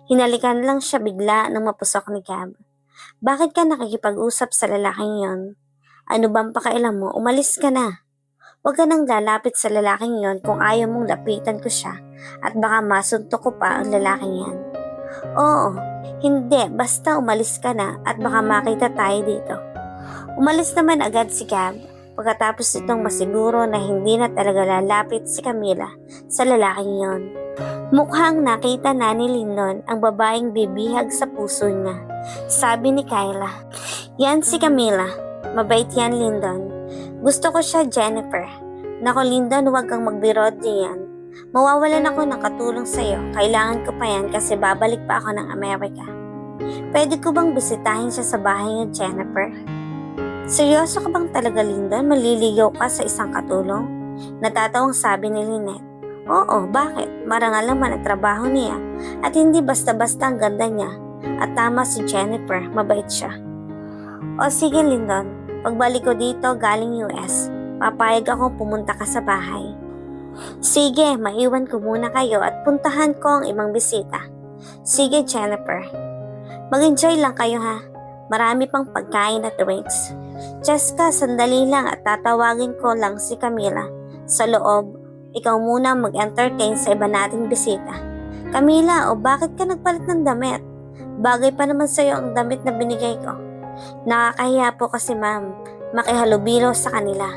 Hinalikan lang siya bigla nang mapusok ni Gab. Bakit ka nakikipag-usap sa lalaking yon? Ano bang pakailan mo? Umalis ka na. Huwag ka nang lalapit sa lalaking yon kung ayaw mong lapitan ko siya at baka masuntok ko pa ang lalaking yan. Oo, hindi, basta umalis ka na at baka makita tayo dito. Umalis naman agad si Gab pagkatapos itong masiguro na hindi na talaga lalapit si Camila sa lalaking yon. Mukhang nakita na ni Lyndon ang babaeng bibihag sa puso niya. Sabi ni Kyla, yan si Camila, mabait yan Lyndon. Gusto ko siya Jennifer. Nako Lyndon, huwag kang magbirod diyan. Mawawalan ako ng katulong sa'yo. Kailangan ko pa yan kasi babalik pa ako ng Amerika. Pwede ko bang bisitahin siya sa bahay niya, Jennifer? Seryoso ka bang talaga, Lyndon? Maliligaw ka sa isang katulong? Natatawang sabi ni Lynette. Oo, bakit? Marangal naman ang trabaho niya at hindi basta-basta ang ganda niya. At tama si Jennifer, mabait siya. O sige, Lyndon. Pagbalik ko dito galing US, papayag akong pumunta ka sa bahay. Sige, maiwan ko muna kayo at puntahan ko ang ibang bisita. Sige, Jennifer. Mag-enjoy lang kayo ha. Marami pang pagkain at drinks. Cheska, sandali lang at tatawagin ko lang si Camila. Sa loob, ikaw muna mag-entertain sa iba nating bisita. Camila, o bakit ka nagpalit ng damit? Bagay pa naman sa'yo ang damit na binigay ko. Nakakahiya po kasi ma'am, makihalubilo sa kanila.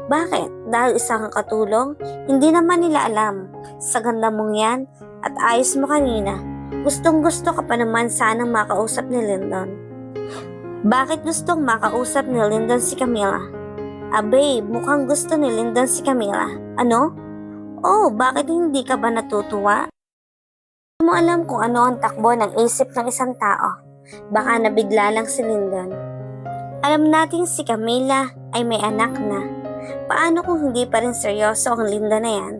Bakit? Dahil isa kang katulong? Hindi naman nila alam. Sa ganda mong yan at ayos mo kanina, gustong gusto ka pa naman sanang makausap ni Lyndon. Bakit gustong makausap ni Lyndon si Camila? Babe, mukhang gusto ni Lyndon si Camila. Ano? Oh, bakit hindi ka ba natutuwa? Hindi mo alam kung ano ang takbo ng isip ng isang tao. Baka nabigla lang si Lyndon. Alam nating si Camila ay may anak na. Paano kung hindi pa rin seryoso ang Lyndon na yan?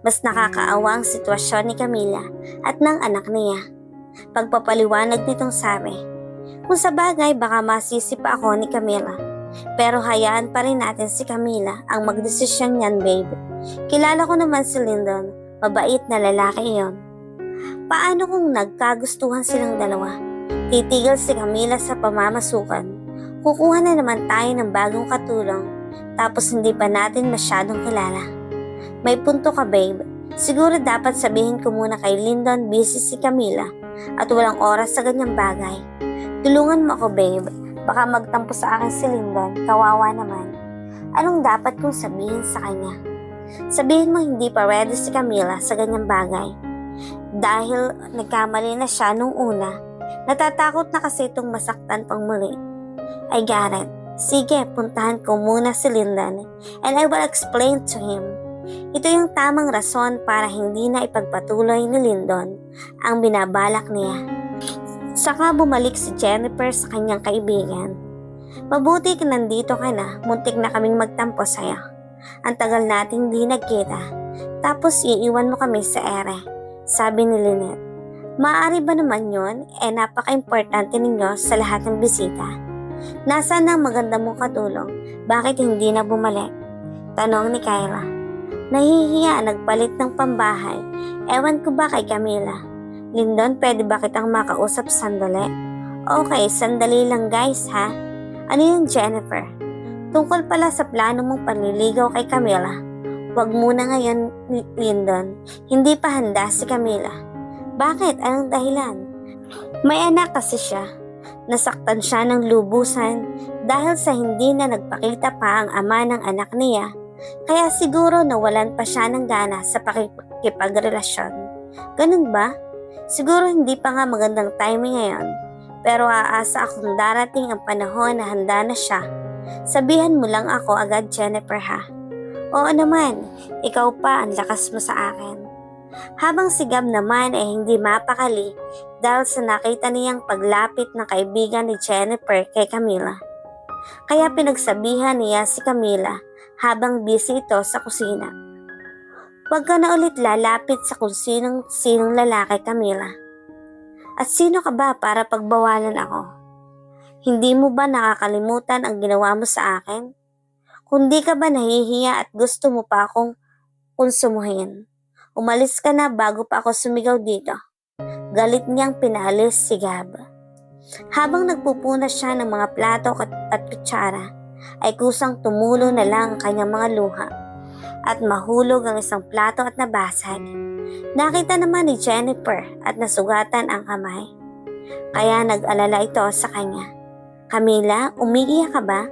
Mas nakakaawa ang sitwasyon ni Camila at ng anak niya. Pagpapaliwanag nitong sabi, kung sa bagay baka masisi pa ako ni Camila. Pero hayaan pa rin natin si Camila ang magdesisyon niyan, babe. Kilala ko naman si Lyndon, mabait na lalaki iyon. Paano kung nagkagustuhan silang dalawa? Titigil si Camila sa pamamasukan. Kukuha na naman tayo ng bagong katulong, tapos hindi pa natin masyadong kilala. May punto ka, babe. Siguro dapat sabihin ko muna kay Lyndon busy si Camila at walang oras sa ganyang bagay. Tulungan mo ako, babe. Baka magtampo sa akin si Lyndon, kawawa naman. Anong dapat kong sabihin sa kanya? Sabihin mo hindi pa ready si Camila sa ganyang bagay. Dahil nagkamali na siya nung una, natatakot na kasi itong masaktan pang muli. I got it. Sige, puntahan ko muna si Lyndon and I will explain to him. Ito yung tamang rason para hindi na ipagpatuloy ni Lyndon ang binabalak niya. Saka bumalik si Jennifer sa kanyang kaibigan. Mabuti ka nandito ka na, muntik na kaming magtampo sa'yo. Ang tagal nating di nagkita, tapos iiwan mo kami sa ere, sabi ni Lynette. Maaari ba naman yun? Napaka-importante ninyo sa lahat ng bisita. Nasaan ang maganda mong katulong? Bakit hindi na bumalik? Tanong ni Kyla. Nahihiya, nagpalit ng pambahay. Ewan ko ba kay Camila? Lyndon, pwede ba kitang makausap sandali? Okay, sandali lang guys ha. Ano yun, Jennifer? Tungkol pala sa plano mong panliligaw kay Camila. Huwag muna ngayon, Lyndon. Hindi pa handa si Camila. Bakit? Anong dahilan? May anak kasi siya. Nasaktan siya ng lubusan dahil sa hindi na nagpakita pa ang ama ng anak niya. Kaya siguro nawalan pa siya ng gana sa pakikipagrelasyon. Ganun ba? Siguro hindi pa nga magandang timing ngayon. Pero aasa akong darating ang panahon na handa na siya. Sabihan mo lang ako agad, Jennifer ha. Oo naman, ikaw pa ang lakas mo sa akin. Habang si Gab naman ay hindi mapakali dahil sa nakita niyang paglapit ng kaibigan ni Jennifer kay Camila. Kaya pinagsabihan niya si Camila habang busy ito sa kusina. Huwag ka na ulit lalapit sa kung sinong lalaki, Camila. At sino ka ba para pagbawalan ako? Hindi mo ba nakakalimutan ang ginawa mo sa akin? Kung di ka ba nahihiya at gusto mo pa akong konsumuhin? Umalis ka na bago pa ako sumigaw dito. Galit niyang pinaalis si Gab. Habang nagpupuna siya ng mga plato at kutsara, ay kusang tumulo na lang ang kanyang mga luha at mahulog ang isang plato at nabasag. Nakita naman ni Jennifer at nasugatan ang kamay. Kaya nag-alala ito sa kanya. Camila, umiiyak ka ba?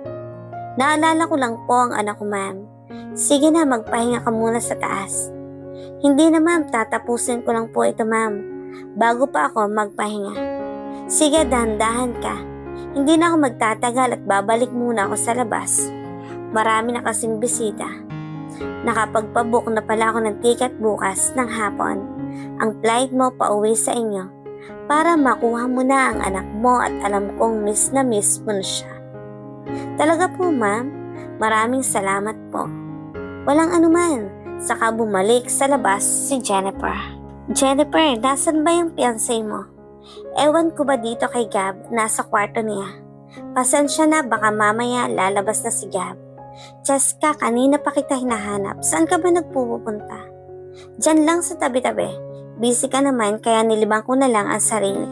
Naalala ko lang po ang anak ko, ma'am. Sige na, magpahinga ka muna sa taas. Hindi na ma'am, tatapusin ko lang po ito ma'am, bago pa ako magpahinga. Sige, dahan-dahan ka. Hindi na ako magtatagal at babalik muna ako sa labas. Marami na kasing bisita. Nakapagpabook na pala ako ng ticket bukas ng hapon. Ang flight mo pauwi sa inyo para makuha mo na ang anak mo at alam kong miss na miss mo na siya. Talaga po ma'am, maraming salamat po. Walang anuman. Saka bumalik sa labas si Jennifer. Jennifer, nasan ba yung fiancé mo? Ewan ko ba dito kay Gab, nasa kwarto niya. Pasensya na, baka mamaya lalabas na si Gab. Jessica, kanina pa kita hinahanap. Saan ka ba nagpupunta? Diyan lang sa tabi-tabi. Busy ka naman kaya nilibang ko na lang ang sarili.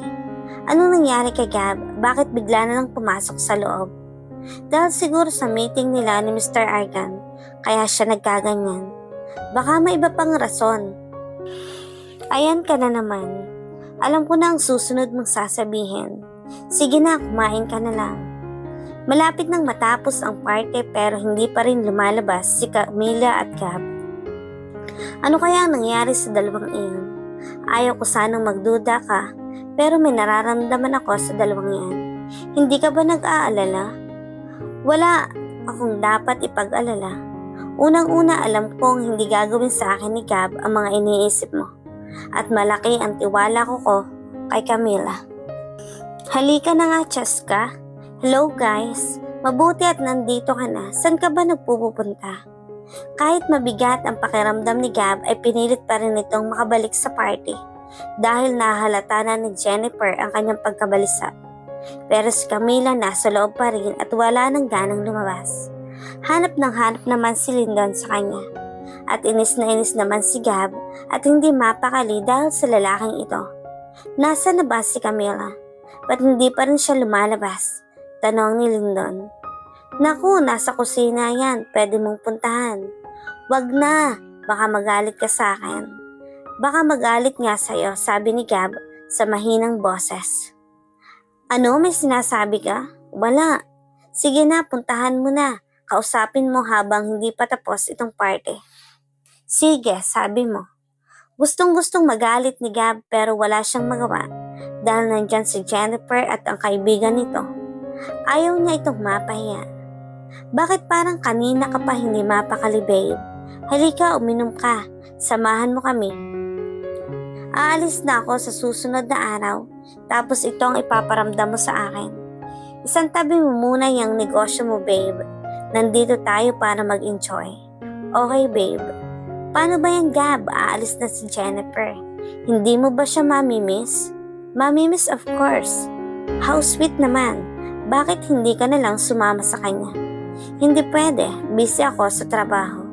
Anong nangyari kay Gab? Bakit bigla na lang pumasok sa loob? Dahil siguro sa meeting nila ni Mr. Argan, kaya siya nagkaganyan. Baka may iba pang rason. Ayan ka na naman. Alam ko na ang susunod mong sasabihin. Sige na, kumain ka na lang. Malapit nang matapos ang party pero hindi pa rin lumalabas si Camila at Gab. Ano kaya ang nangyari sa dalawang iyon? Ayaw ko sanang magduda ka pero may nararamdaman ako sa dalawang iyan. Hindi ka ba nag-aalala? Wala akong dapat ipag-alala. Unang-una alam kong hindi gagawin sa akin ni Gab ang mga iniisip mo. At malaki ang tiwala ko kay Camila. Halika na nga, Cheska. Hello guys. Mabuti at nandito ka na. Saan ka ba nagpupunta? Kahit mabigat ang pakiramdam ni Gab ay pinilit pa rin itong makabalik sa party. Dahil nahalata na ni Jennifer ang kanyang pagkabalisa. Pero si Camila nasa loob pa rin at wala nang ganang lumabas. Hanap naman si Lyndon sa kanya. At inis na inis naman si Gab at hindi mapakali dahil sa lalaking ito. Nasa na ba si Camila? Ba't hindi pa rin siya lumalabas? Tanong ni Lyndon. Naku, nasa kusina yan. Pwede mong puntahan. Wag na, baka magalit ka sa akin. Baka magalit nga sa'yo, sabi ni Gab sa mahinang boses. Ano, may sinasabi ka? Wala. Sige na, puntahan mo na. Kausapin mo habang hindi pa tapos itong party. Sige, sabi mo. Gustong-gustong magalit ni Gab pero wala siyang magawa dahil nandyan si Jennifer at ang kaibigan nito. Ayaw niya itong mapahiya. Bakit parang kanina ka pa hindi mapakali, babe? Halika, uminom ka. Samahan mo kami. Aalis na ako sa susunod na araw, tapos ito ang ipaparamdam mo sa akin. Isang tabi mo muna yung negosyo mo, babe. Nandito tayo para mag-enjoy. Okay, babe. Paano ba yan, Gab? Aalis na si Jennifer. Hindi mo ba siya mamimiss? Mamimiss, of course. How sweet naman. Bakit hindi ka na lang sumama sa kanya? Hindi pwede. Busy ako sa trabaho.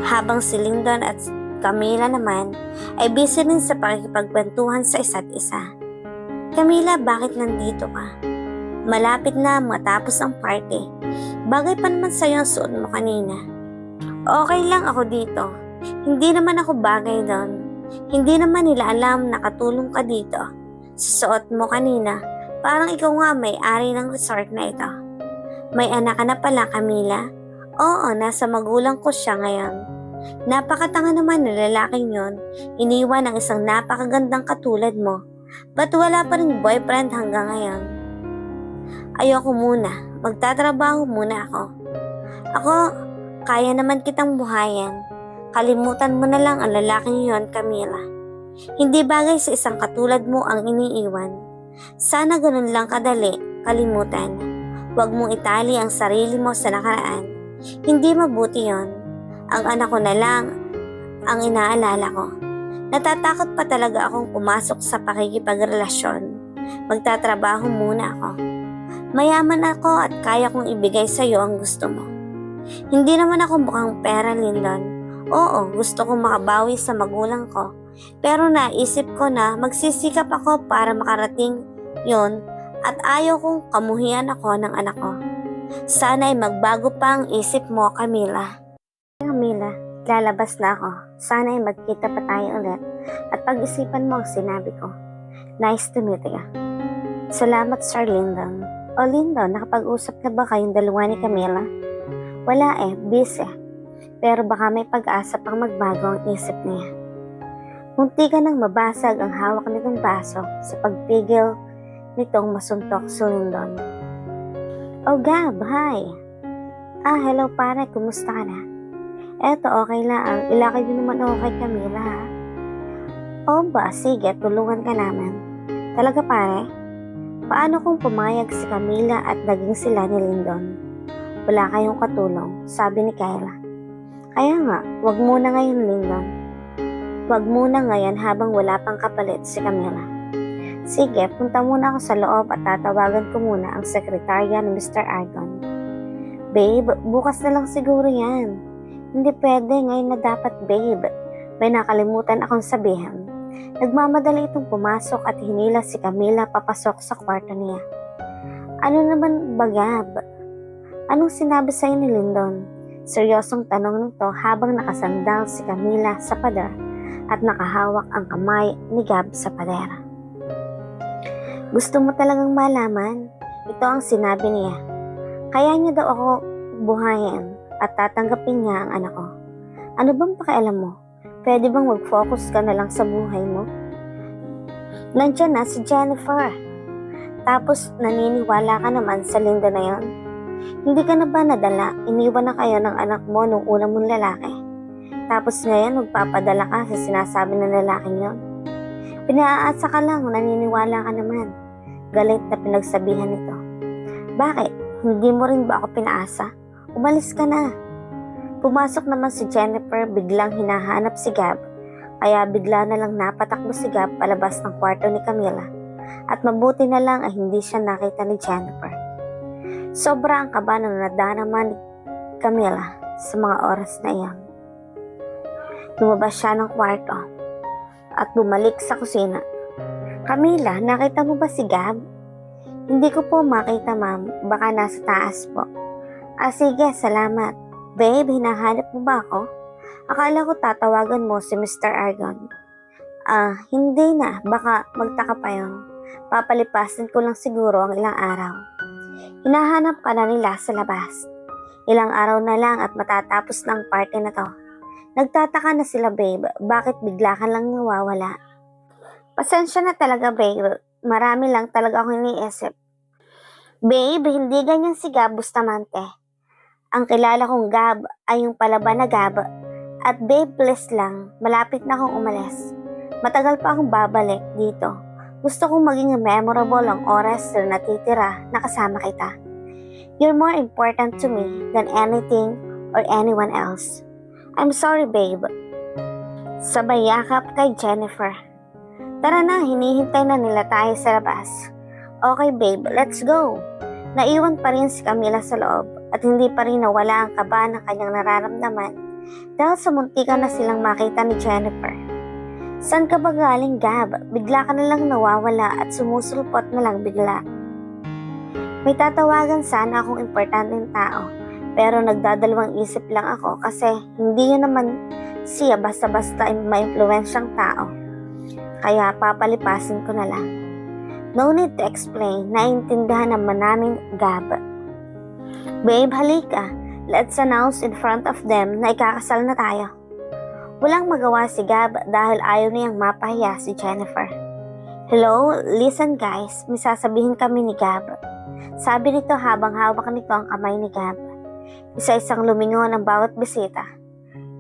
Habang si Lyndon at Camila naman ay busy rin sa pakikipagkwentuhan sa isa't isa. Camila, bakit nandito ka? Malapit na matapos ang party. Bagay pa naman sa'yo ang suot mo kanina. Okay lang ako dito. Hindi naman ako bagay doon. Hindi naman nila alam na katulong ka dito. Sa suot mo kanina, parang ikaw nga may-ari ng resort na ito. May anak ka na pala, Camila? Oo, nasa magulang ko siya ngayon. Napakatanga naman na lalaking yon, iniwan ang isang napakagandang katulad mo. Ba't wala pa rin boyfriend hanggang ngayon? Ayoko muna, magtatrabaho muna ako. Ako, kaya naman kitang buhayan. Kalimutan mo na lang ang lalaking yon, Camila. Hindi bagay sa isang katulad mo ang iniiwan. Sana ganun lang kadali, kalimutan. Huwag mong itali ang sarili mo sa nakaraan. Hindi mabuti yon. Ang anak ko na lang ang inaalala ko. Natatakot pa talaga akong pumasok sa pakikipagrelasyon. Magtatrabaho muna ako. Mayaman ako at kaya kong ibigay sa iyo ang gusto mo. Hindi naman ako mukhang pera, Lyndon. Oo, gusto kong makabawi sa magulang ko. Pero naisip ko na magsisikap ako para makarating yon at ayaw kong kamuhian ako ng anak ko. Sana ay magbago pa ang isip mo, Camila. Camila, lalabas na ako. Sana ay magkita pa tayo ulit at pag-isipan mo ang sinabi ko. Nice to meet you. Salamat, Sir Lyndon. O Lyndon, nakapag-usap na ba kayong dalawa ni Camila? Wala busy. Pero baka may pag-asa pang magbago ang isip niya. Munti ka nang mabasag ang hawak nitong baso sa pagpigil nitong masuntok si Lyndon. Oh Gab, hi! Hello pare, kumusta ka na? Eto, okay lang. Ilakay din naman ako kay Camila, ha? O ba, sige, tulungan ka naman. Talaga pare? Paano kung pumayag si Camila at naging sila ni Lyndon? Wala kayong katulong, sabi ni Kayla. Kaya nga, wag muna ngayon, Lyndon. Wag muna ngayon habang wala pang kapalit si Camila. Sige, punta muna ako sa loob at tatawagan ko muna ang sekretarya ni Mr. Argon. Babe, bukas na lang siguro yan. Hindi pwede, ngayon na dapat, babe. May nakalimutan akong sabihin. Nagmamadali itong pumasok at hinila si Camila papasok sa kwarto niya. Ano naman ba, Gab? Anong sinabi sa'yo ni Lyndon? Seryosong tanong nito habang nakasandal si Camila sa pader at nakahawak ang kamay ni Gab sa padera. Gusto mo talagang malaman? Ito ang sinabi niya. Kaya niya daw ako buhayin at tatanggapin niya ang anak ko. Ano bang pakialam mo? Pwede bang mag-focus ka na lang sa buhay mo? Nandiyan na si Jennifer. Tapos naniniwala ka naman sa Linda na yon? Hindi ka na ba nadala? Iniwan na kayo ng anak mo nung unang mong lalaki. Tapos ngayon magpapadala ka sa sinasabi ng lalaking yon? Pinaaasa ka lang, naniniwala ka naman. Galit na pinagsabihan nito. Bakit? Hindi mo rin ba ako pinaasa? Umalis ka na. Pumasok naman si Jennifer, biglang hinahanap si Gab. Kaya bigla na lang napatakbo si Gab palabas ng kwarto ni Camila. At mabuti na lang ay hindi siya nakita ni Jennifer. Sobra ang kaba na nadarama ni Camila sa mga oras na iyon. Lumabas siya ng kwarto at bumalik sa kusina. Camila, nakita mo ba si Gab? Hindi ko po makita, ma'am. Baka nasa taas po. Sige, salamat. Babe, hinahanap mo ba ako? Akala ko tatawagan mo si Mr. Argon. Hindi na. Baka magtaka pa yun. Papalipasin ko lang siguro ang ilang araw. Hinahanap ka na nila sa labas. Ilang araw na lang at matatapos na ang party na to. Nagtataka na sila, babe. Bakit bigla ka lang nawawala? Pasensya na talaga, babe. Marami lang talaga akong iniisip. Babe, hindi ganyan si Gab Bustamante. Ang kilala kong Gab ay yung palaban na Gab. At babe, please lang, malapit na akong umalis. Matagal pa akong babalik dito. Gusto kong maging memorable ang oras na natitira na kasama kita. You're more important to me than anything or anyone else. I'm sorry, babe. Sabay yakap kay Jennifer. Tara na, hinihintay na nila tayo sa labas. Okay, babe, let's go. Naiwan pa rin si Camila sa loob at hindi pa rin nawala ang kaba ng kanyang nararamdaman dahil sa muntikan na silang makita ni Jennifer. San ka ba galing, Gab? Bigla ka na lang nawawala at sumusulpot na lang bigla. May tatawagan sana akong importanteng tao pero nagdadalawang isip lang ako kasi hindi yun naman siya basta-basta ma-impluwensyang tao. Kaya papalipasin ko na lang. No need to explain, naiintindihan naman namin, Gab. Babe, halika. Let's announce in front of them na ikakasal na tayo. Walang magawa si Gab dahil ayaw niyang mapahiya si Jennifer. Hello, listen guys, may sasabihin kami ni Gab. Sabi nito habang hawak nito ang kamay ni Gab. Isa-isang lumingon ang bawat bisita.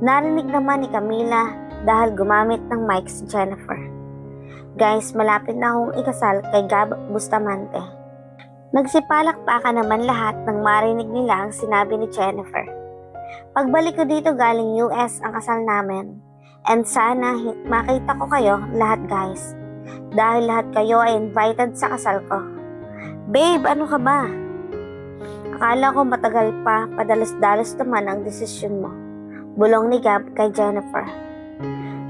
Narinig naman ni Camila dahil gumamit ng mic si Jennifer. Guys, malapit na akong ikasal kay Gab Bustamante. Nagsipalakpakan naman lahat nang marinig nila ang sinabi ni Jennifer. Pagbalik ko dito galing US ang kasal namin. And sana makita ko kayo lahat guys. Dahil lahat kayo ay invited sa kasal ko. Babe, ano ka ba? Akala ko matagal pa, padalos-dalos naman ang desisyon mo. Bulong ni Gab kay Jennifer.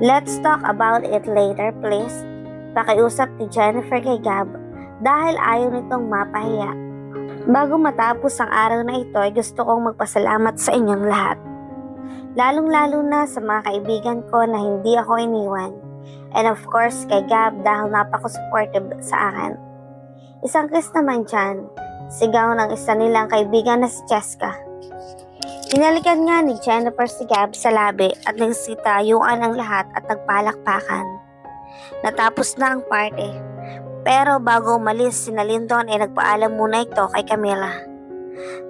Let's talk about it later, please. Pakiusap ni Jennifer kay Gab dahil ayaw nitong mapahiya. Bago matapos ang araw na ito ay gusto kong magpasalamat sa inyong lahat. Lalong-lalo na sa mga kaibigan ko na hindi ako iniwan. And of course kay Gab dahil napaka-supportive sa akin. Isang kiss naman dyan, sigaw ng isa nilang kaibigan na si Cheska. Hinalikan nga ni Jennifer si Gab sa labi at nagsitayuan ang lahat at nagpalakpakan. Natapos na ang party. Pero bago umalis si Lyndon ay nagpaalam muna ito kay Camila.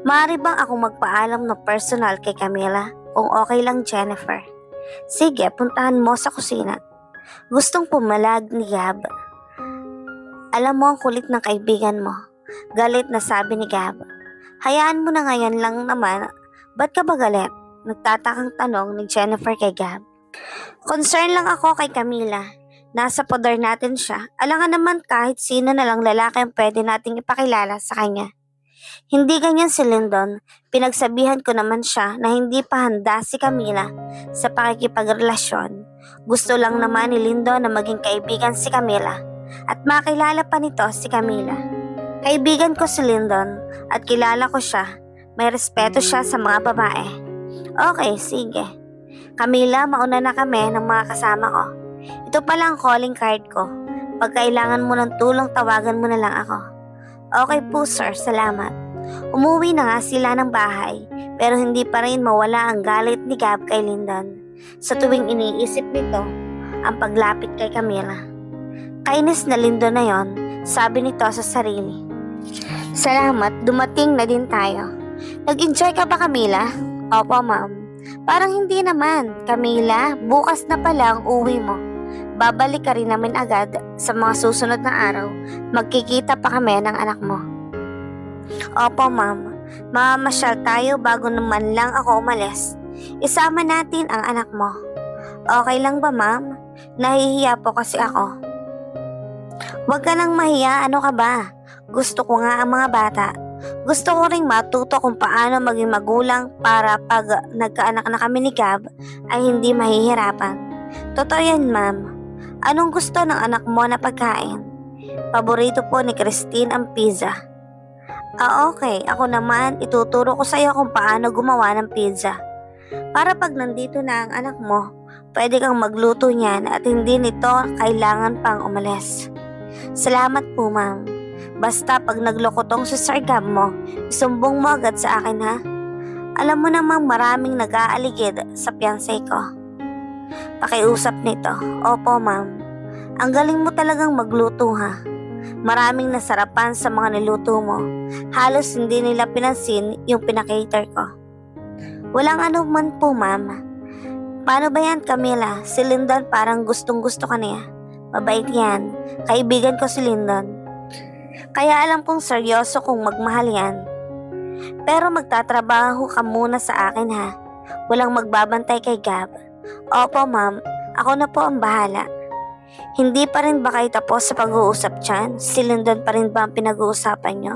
Maaari bang ako magpaalam ng personal kay Camila kung okay lang Jennifer? Sige, puntahan mo sa kusina. Gustong pumalag ni Gab. Alam mo ang kulit ng kaibigan mo. Galit na sabi ni Gab. Hayaan mo na ngayon lang naman. Ba't ka ba galit? Nagtatakang tanong ni Jennifer kay Gab. Concern lang ako kay Camila. Nasa poder natin siya. Alangan naman kahit sino na lang lalaki ang pwede nating ipakilala sa kanya. Hindi ganyan si Lyndon. Pinagsabihan ko naman siya na hindi pa handa si Camila sa pakikipagrelasyon. Gusto lang naman ni Lyndon na maging kaibigan si Camila at makilala pa nito si Camila. Kaibigan ko si Lyndon at kilala ko siya. May respeto siya sa mga babae. Okay, sige. Camila, mauna na kami ng mga kasama ko. Ito pala ang calling card ko. Pag kailangan mo ng tulong, tawagan mo na lang ako. Okay po sir, salamat. Umuwi na nga sila ng bahay, pero hindi pa rin mawala ang galit ni Gab kay Lyndon. Sa tuwing iniisip nito, ang paglapit kay Camila. Kainis na Lyndon na yon, sabi nito sa sarili. Salamat, dumating na din tayo. Nag-enjoy ka ba Camila? Opo ma'am. Parang hindi naman. Camila, bukas na pala ang uwi mo. Babalik ka rin namin agad sa mga susunod na araw. Magkikita pa kami ng anak mo. Opo ma'am. Mamamasyal tayo bago naman lang ako umalis. Isama natin ang anak mo. Okay lang ba ma'am? Nahihiya po kasi ako. Huwag ka nang mahiya, ano ka ba? Gusto ko nga ang mga bata. Gusto ko ring matuto kung paano maging magulang para pag nagkaanak na kami ni Gab ay hindi mahihirapan. Totoo yan ma'am. Anong gusto ng anak mo na pagkain? Paborito po ni Christine ang pizza. Okay. Ako naman, ituturo ko sa iyo kung paano gumawa ng pizza. Para pag nandito na ang anak mo, Pwede kang magluto niyan at hindi nito kailangan pang umalis. Salamat po, ma'am. Basta pag nagloko tong si Sir Gab mo, isumbong mo agad sa akin ha. Alam mo namang maraming nag-aaligid sa fiancé ko. Pakiusap nito. Opo, ma'am. Ang galing mo talagang magluto ha. Maraming nasarapan sa mga niluto mo. Halos hindi nila pinansin yung pinakater ko. Walang ano man po, ma'am. Paano ba yan, Camila? Si Lyndon parang gustong-gusto ka niya. Mabait yan. Kaibigan ko si Lyndon. Kaya alam kong seryoso kung magmahal yan. Pero magtatrabaho ka muna sa akin ha. Walang magbabantay kay Gab. Opo, ma'am. Ako na po ang bahala. Hindi pa rin ba kayo tapos sa pag-uusap dyan? Si Lyndon pa rin ba ang pinag-uusapan nyo?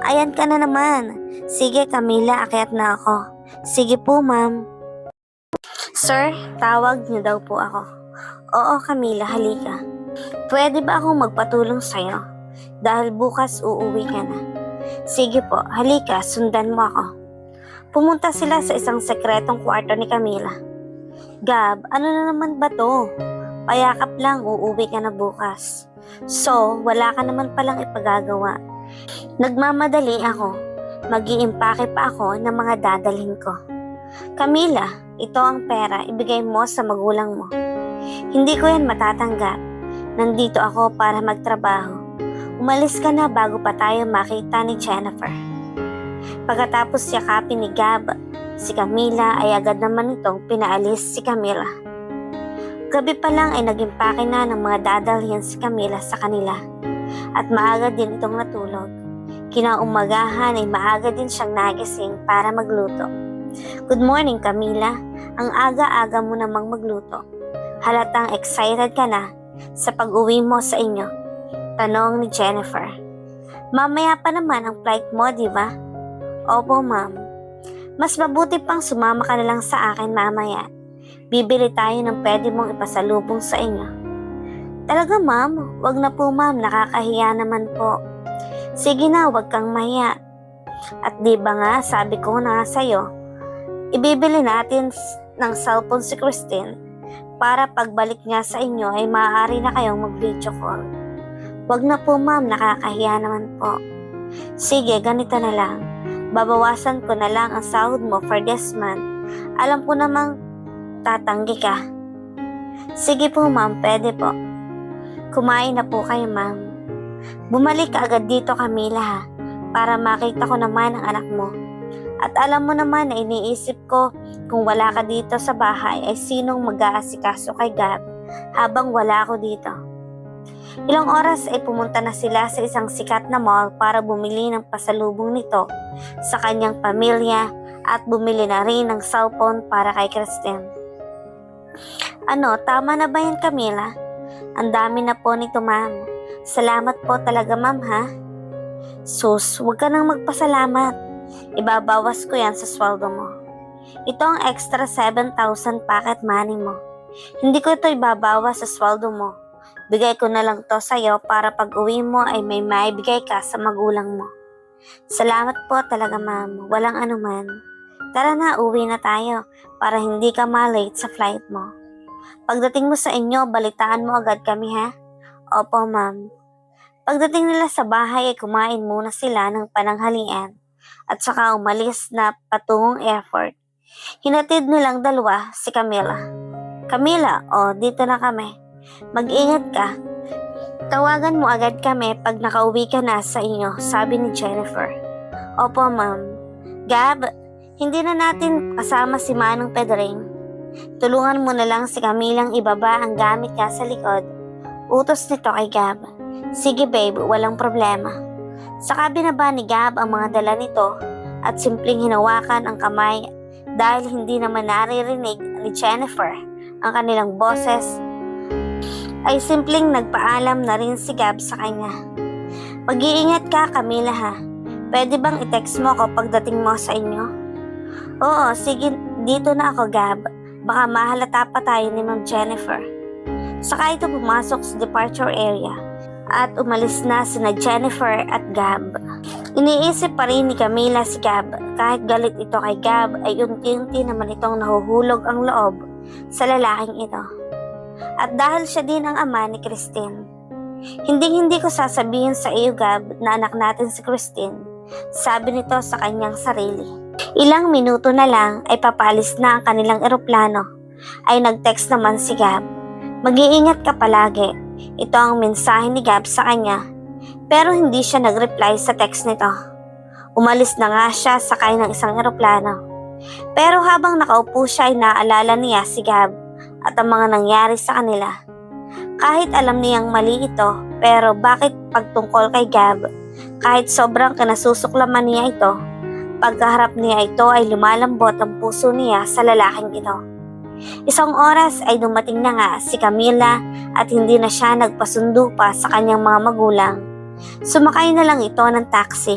Ayan ka na naman. Sige, Camila, akyat na ako. Sige po, ma'am. Sir, tawag niyo daw po ako. Oo, Camila, halika. Pwede ba akong magpatulong sa'yo? Dahil bukas uuwi ka na. Sige po, halika, sundan mo ako. Pumunta sila sa isang sekretong kwarto ni Camila. Gab, ano na naman ba to? Payakap lang, uuwi ka na bukas. So, wala ka naman palang ipagagawa. Nagmamadali ako. Mag-iimpake pa ako ng mga dadalhin ko. Camila, ito ang pera, ibigay mo sa magulang mo. Hindi ko yan matatanggap. Nandito ako para magtrabaho. Umalis ka na bago pa tayo makita ni Jennifer. Pagkatapos yakapin ni Gab, si Camila ay agad naman itong pinaalis si Camila. Gabi pa lang ay nag-impake na ng mga dadalhin si Camila sa kanila at maaga din itong natulog. Kinaumagahan ay maaga din siyang nagising para magluto. Good morning, Camila. Ang aga-aga mo namang magluto. Halatang excited ka na sa pag-uwi mo sa inyo. Tanong ni Jennifer. Mamaya pa naman ang flight mo, di ba? Opo, ma'am. Mas mabuti pang sumama ka na lang sa akin mamaya. Bibili tayo ng pwede mong ipasalubong sa inyo. Talaga, ma'am? Wag na po, ma'am. Nakakahiya naman po. Sige na, wag kang mahiya. At di ba nga, sabi ko na sa'yo, ibibili natin ng cellphone si Christine para pagbalik niya sa inyo ay maaari na kayong mag-video call. Wag na po, ma'am, nakakahiya naman po. Sige, ganito na lang. Babawasan ko na lang ang sahod mo for this month. Alam ko namang tatanggi ka. Sige po, ma'am, pwede po. Kumain na po kayo, ma'am. Bumalik ka agad dito, Camila, ha, para makita ko naman ang anak mo. At alam mo naman na iniisip ko kung wala ka dito sa bahay ay sinong mag-aasikaso kay Gab habang wala ako dito. Ilang oras ay pumunta na sila sa isang sikat na mall para bumili ng pasalubong nito sa kanyang pamilya at bumili na rin ng cellphone para kay Christine. Ano, tama na ba yan, Camila? Ang dami na po nito, ma'am. Salamat po talaga, ma'am, ha? Sus, huwag ka nang magpasalamat. Ibabawas ko yan sa sweldo mo. Ito ang extra 7,000 pocket money mo. Hindi ko ito ibabawas sa sweldo mo. Bigay ko na lang to sa'yo para pag uwi mo ay may maibigay ka sa magulang mo. Salamat po talaga, ma'am. Walang anuman. Tara na, uwi na tayo para hindi ka malate sa flight mo. Pagdating mo sa inyo, balitaan mo agad kami, ha? Opo, ma'am. Pagdating nila sa bahay ay kumain muna sila ng pananghalian at saka umalis na patungong airport. Hinatid nilang dalawa si Camila. Camila, dito na kami. Mag-ingat ka. Tawagan mo agad kami pag nakauwi ka na sa inyo, sabi ni Jennifer. Opo, ma'am. Gab, hindi na natin kasama si Manong Pedring. Tulungan mo na lang si Camilang ibaba ang gamit niya sa likod. Utos nito kay Gab. Sige babe, walang problema. Saka binaba ni Gab ang mga dala nito at simpleng hinawakan ang kamay dahil hindi naman naririnig ni Jennifer ang kanilang boses ay simpleng nagpaalam na rin si Gab sa kanya. Mag-iingat ka, Camila, ha? Pwede bang i-text mo ako pagdating mo sa inyo? Oo, sige, dito na ako, Gab. Baka mahalata pa tayo ni Ma'am Jennifer. Saka ito pumasok sa departure area at umalis na sina Jennifer at Gab. Iniisip pa rin ni Camila si Gab. Kahit galit ito kay Gab ay unti-unti naman itong nahuhulog ang loob sa lalaking ito. At dahil siya din ang ama ni Christine, hindi ko sasabihin sa iyo, Gab, na anak natin si Christine, sabi nito sa kanyang sarili. Ilang minuto na lang ay papalis na ang kanilang eroplano, ay nag-text naman si Gab. Mag-iingat ka palagi. Ito ang mensahe ni Gab sa kanya, pero hindi siya nag-reply sa text nito. Umalis na nga siya sakay ng isang eroplano. Pero habang nakaupo siya ay naalala niya si Gab at ang mga nangyari sa kanila. Kahit alam niyang mali ito, pero bakit pagtungkol kay Gab, kahit sobrang kinasusuklaman niya ito, pagkaharap niya ito ay lumalambot ang puso niya sa lalaking ito. Isang oras ay dumating na nga si Camila at hindi na siya nagpasundo pa sa kanyang mga magulang. Sumakay na lang ito ng taxi.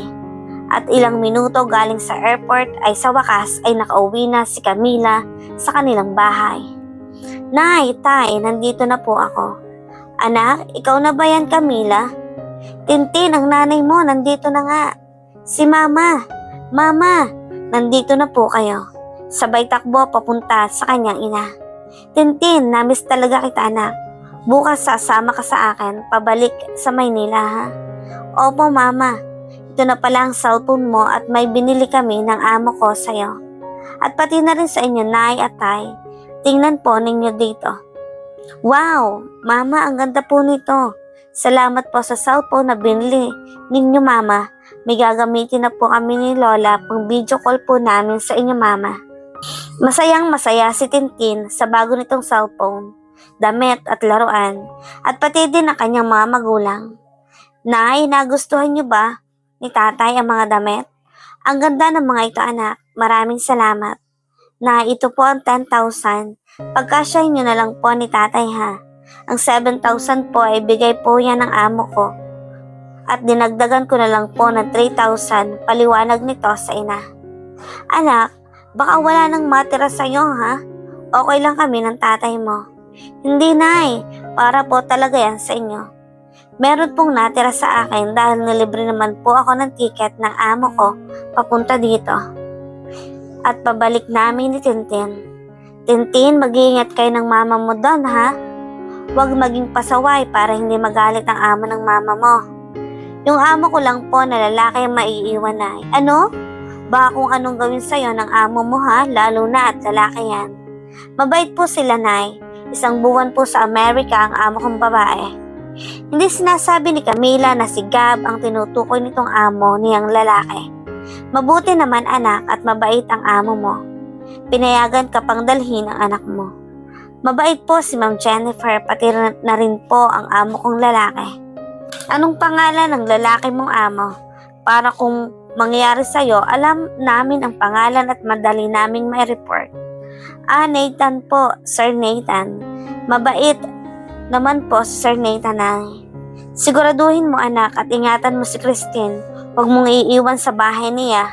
At ilang minuto galing sa airport ay sa wakas ay nakauwi na si Camila sa kanilang bahay. Nay, tay, nandito na po ako. Anak, ikaw na ba yan, Camila? Tintin, ang nanay mo, nandito na nga. Si Mama, Mama, nandito na po kayo. Sabay takbo papunta sa kanyang ina. Tintin, namiss talaga kita, anak. Bukas sasama ka sa akin, pabalik sa Maynila, ha? Opo, Mama. Ito na pala ang cellphone mo at may binili kami ng amo ko sa'yo. At pati na rin sa inyo, Nay at Tay. Tingnan po ninyo dito. Wow! Mama, ang ganda po nito. Salamat po sa cellphone na binili ninyo, Mama. May gagamitin na po kami ni Lola pang video call po namin sa inyo, Mama. Masayang masaya si Tintin sa bago nitong cellphone, damit at laruan, at pati din ang kanyang mga magulang. Nay, nagustuhan niyo ba ni tatay ang mga damit? Ang ganda ng mga ito, anak. Maraming salamat. Na ito po ang 10,000. Pagkasyahin nyo na lang po ni tatay, ha. Ang 7,000 po ay bigay po yan ng amo ko. At dinagdagan ko na lang po ng 3,000 paliwanag nito sa ina. Anak, baka wala nang matira sa'yo, ha? Okay lang kami ng tatay mo. Hindi, Nay. Para po talaga yan sa inyo. Meron pong natira sa akin dahil nilibre naman po ako ng ticket ng amo ko papunta dito. At pabalik namin ni Tintin. Tintin, mag-iingat kayo ng mama mo doon, ha? Huwag maging pasaway para hindi magalit ang amo ng mama mo. Yung amo ko lang po na lalaki ang maiiwan, Nay. Ano? Baka kung anong gawin sa'yo ng amo mo, ha? Lalo na at lalaki yan. Mabait po sila, Nay. Isang buwan po sa Amerika ang amo kong babae. Hindi sinasabi ni Camila na si Gab ang tinutukoy nitong amo niyang lalaki. Mabuti naman, anak, at mabait ang amo mo. Pinayagan ka pang dalhin ang anak mo. Mabait po si Ma'am Jennifer, pati na rin po ang amo kong lalaki. Anong pangalan ng lalaki mong amo? Para kung mangyari sa'yo, alam namin ang pangalan at madali naming may report. Nathan po, Sir Nathan. Mabait naman po si Sir Nathan, ay. Siguraduhin mo, anak, at ingatan mo si Christine. Huwag mong iiwan sa bahay niya.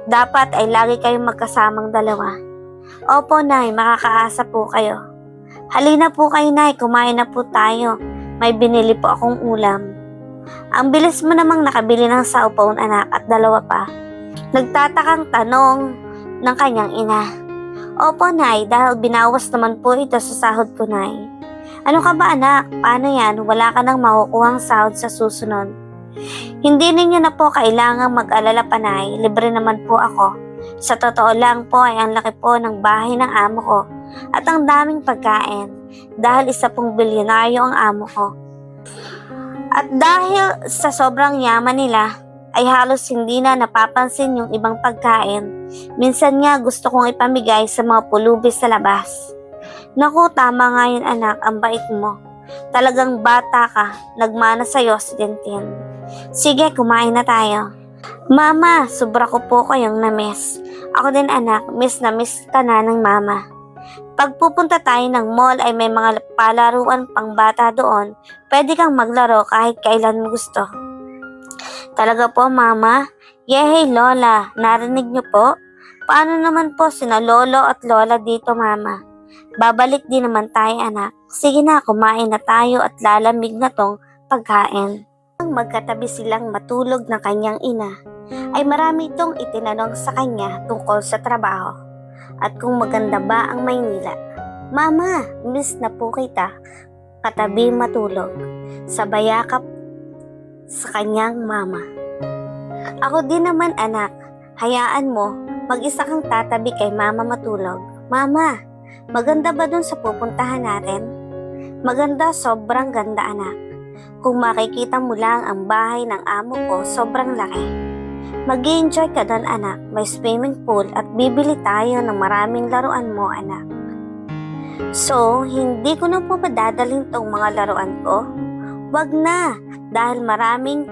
Dapat ay lagi kayong magkasamang dalawa. Opo, Nay, makakaasa po kayo. Halina po kayo, Nay, kumain na po tayo. May binili po akong ulam. Ang bilis mo namang nakabili ng cellphone, anak, at dalawa pa. Nagtatakang tanong ng kanyang ina. Opo, Nay, dahil binawas naman po ito sa sahod ko, Nay. Ano ka ba, anak? Paano yan? Wala ka nang makukuhang sahod sa susunod. Hindi ninyo na po kailangang mag-alala, Panay. Libre naman po ako. Sa totoo lang po ay ang laki po ng bahay ng amo ko at ang daming pagkain dahil isa pong bilyonaryo ang amo ko. At dahil sa sobrang yaman nila ay halos hindi na napapansin yung ibang pagkain. Minsan nga gusto kong ipamigay sa mga pulubi sa labas. Naku, tama nga yun, anak, ang bait mo. Talagang bata ka, nagmana sa'yo si Tintin. Sige, kumain na tayo. Mama, sobra ko po kayong na-miss. Ako din, anak, miss na miss ka na ng mama. Pag pupunta tayo ng mall ay may mga palaruan pang bata doon. Pwede kang maglaro kahit kailan mo gusto. Talaga po, Mama? Yehey, Lola, narinig niyo po? Paano naman po sina Lolo at Lola dito, Mama? Babalik din naman tayo, anak. Sige na, kumain na tayo at lalamig na tong pagkain. Nang magkatabi silang matulog ng kanyang ina, ay marami itong itinanong sa kanya tungkol sa trabaho at kung maganda ba ang Maynila. Mama, miss na po kita. Katabi matulog. Sabay yakap sa kanyang mama. Ako din naman anak. Hayaan mo, mag-isa kang tatabi kay mama matulog. Mama, maganda ba dun sa pupuntahan natin? Maganda, sobrang ganda anak. Kung makikita mo lang ang bahay ng amo ko, sobrang laki. Mag-i-enjoy ka doon anak, may swimming pool at bibili tayo ng maraming laruan mo anak. So, hindi ko na po ba dadalhin tong mga laruan ko? Wag na, dahil maraming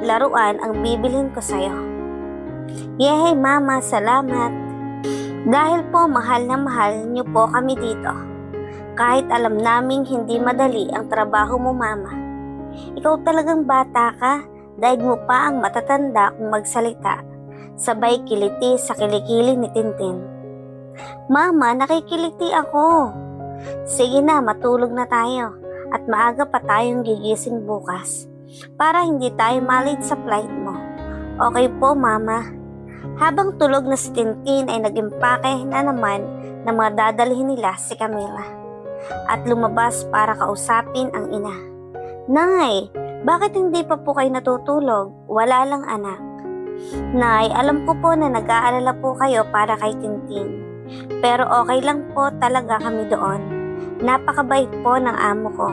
laruan ang bibilhin ko sa'yo. Yehey mama, salamat. Dahil po mahal na mahal niyo po kami dito. Kahit alam naming hindi madali ang trabaho mo mama. Ikaw talagang bata ka. Daig mo pa ang matatanda kung magsalita. Sabay kiliti sa kilikili ni Tintin. Mama, nakikiliti ako. Sige na, matulog na tayo. At maaga pa tayong gigising bukas. Para hindi tayo malate sa flight mo. Okay po, mama. Habang tulog na si Tintin ay nag-impake na naman na mga dadalhin nila si Camila. At lumabas para kausapin ang ina. Nay, bakit hindi pa po kayo natutulog? Wala lang anak. Nay, alam ko po na nag-aalala po kayo para kay Tintin. Pero okay lang po talaga kami doon. Napakabait po ng amo ko.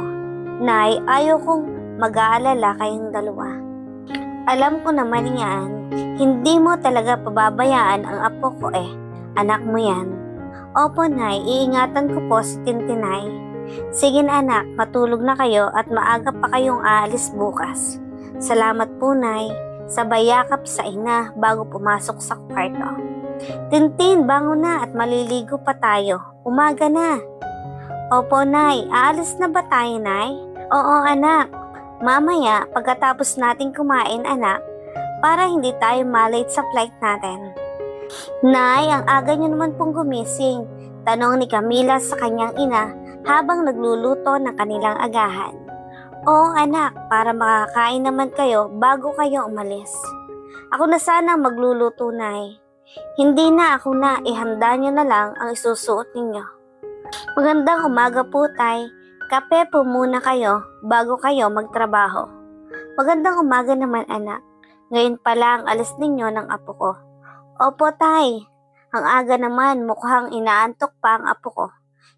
Nay, ayaw kong mag-aalala kayong dalawa. Alam ko naman yan, hindi mo talaga pababayaan ang apo ko Anak mo yan. Opo Nay, iingatan ko po si Tintinay. Sige na anak, matulog na kayo at maaga pa kayong aalis bukas. Salamat po Nay. Sabay yakap sa ina bago pumasok sa kwarto. Tintin, bangon na at maliligo pa tayo. Umaga na. Opo Nay, aalis na ba tayo Nay? Oo anak. Mamaya, pagkatapos natin kumain anak, para hindi tayo malate sa flight natin. Nay, ang aga niyo naman pong gumising. Tanong ni Camila sa kanyang ina habang nagluluto ng kanilang agahan. Oo anak, para makakain naman kayo bago kayo umalis. Ako na sana magluluto Nay. Hindi na ako na, ihanda niyo na lang ang isusuot ninyo. Magandang umaga po tay. Kape po muna kayo bago kayo magtrabaho. Magandang umaga naman anak. Ngayon pa lang alis ninyo ng apo ko. Opo tay. Ang aga naman mukhang inaantok pa ang apo ko.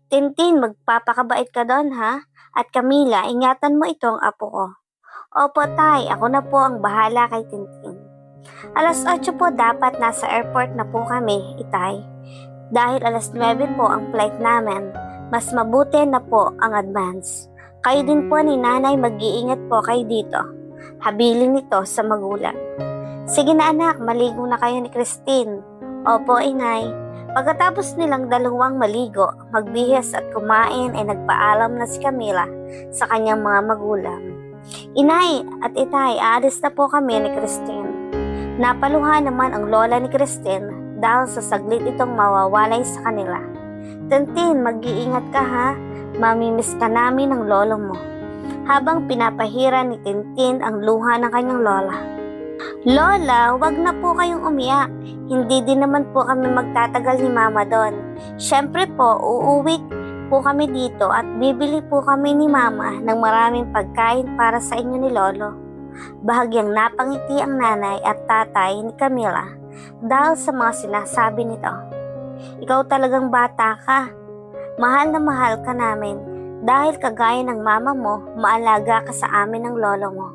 Tintin, magpapakabait ka doon ha? At Camila, ingatan mo itong apo ko. Opo tay, ako na po ang bahala kay Tintin. Alas 8 po dapat nasa airport na po kami, itay. Dahil alas 9 po ang flight namin, mas mabuti na po ang advance. Kayo din po ni nanay mag-iingat po kayo dito. Habilin nito sa magulang. Sige na anak, maligo na kayo ni Christine. Opo inay. Pagkatapos nilang dalawang maligo, magbihis at kumain ay nagpaalam na si Camila sa kanyang mga magulang. Inay at itay, aalis na po kami ni Christine. Napaluha naman ang lola ni Christine dahil sa saglit itong mawawalay sa kanila. Tintin, mag-iingat ka ha. Mamimiss ka namin ng lolo mo. Habang pinapahira ni Tintin ang luha ng kanyang lola. Lola, wag na po kayong umiyak. Hindi din naman po kami magtatagal ni mama doon. Siyempre po, uuwi po kami dito at bibili po kami ni mama ng maraming pagkain para sa inyo ni lolo. Bahagyang napangiti ang nanay at tatay ni Camila dahil sa mga sinasabi nito. Ikaw talagang bata ka. Mahal na mahal ka namin dahil kagaya ng mama mo, maalaga ka sa amin ng lolo mo.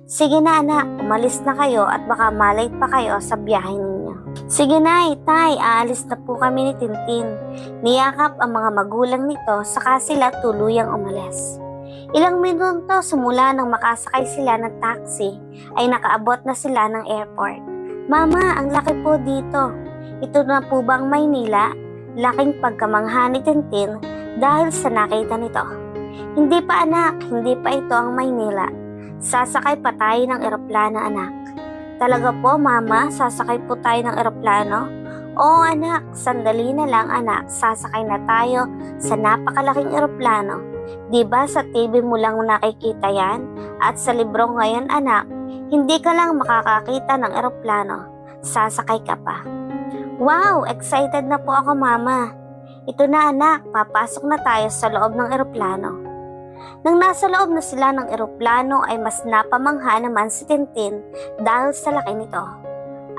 Sige na anak, umalis na kayo at baka malate pa kayo sa biyahe ninyo. Sige na tay, aalis na po kami ni Tintin. Niyakap ang mga magulang nito saka sila tuluyang umalis. Ilang minuto simula nang makasakay sila ng taxi ay nakaabot na sila ng airport. Mama, ang laki po dito. Ito na po bang Maynila? Laking pagkamangha ni Tintin dahil sa nakita nito. Hindi pa anak, hindi pa ito ang Maynila. Sasakay pa tayo ng eroplano anak. Talaga po mama, sasakay po tayo ng eroplano? Oo anak, sandali na lang anak, sasakay na tayo sa napakalaking eroplano. Diba sa TV mo lang nakikita yan? At sa libro ngayon anak, hindi ka lang makakakita ng eroplano. Sasakay ka pa. Wow, excited na po ako mama. Ito na anak, papasok na tayo sa loob ng eroplano. Nang nasa loob na sila ng eroplano ay mas napamangha naman si Tintin dahil sa laki nito.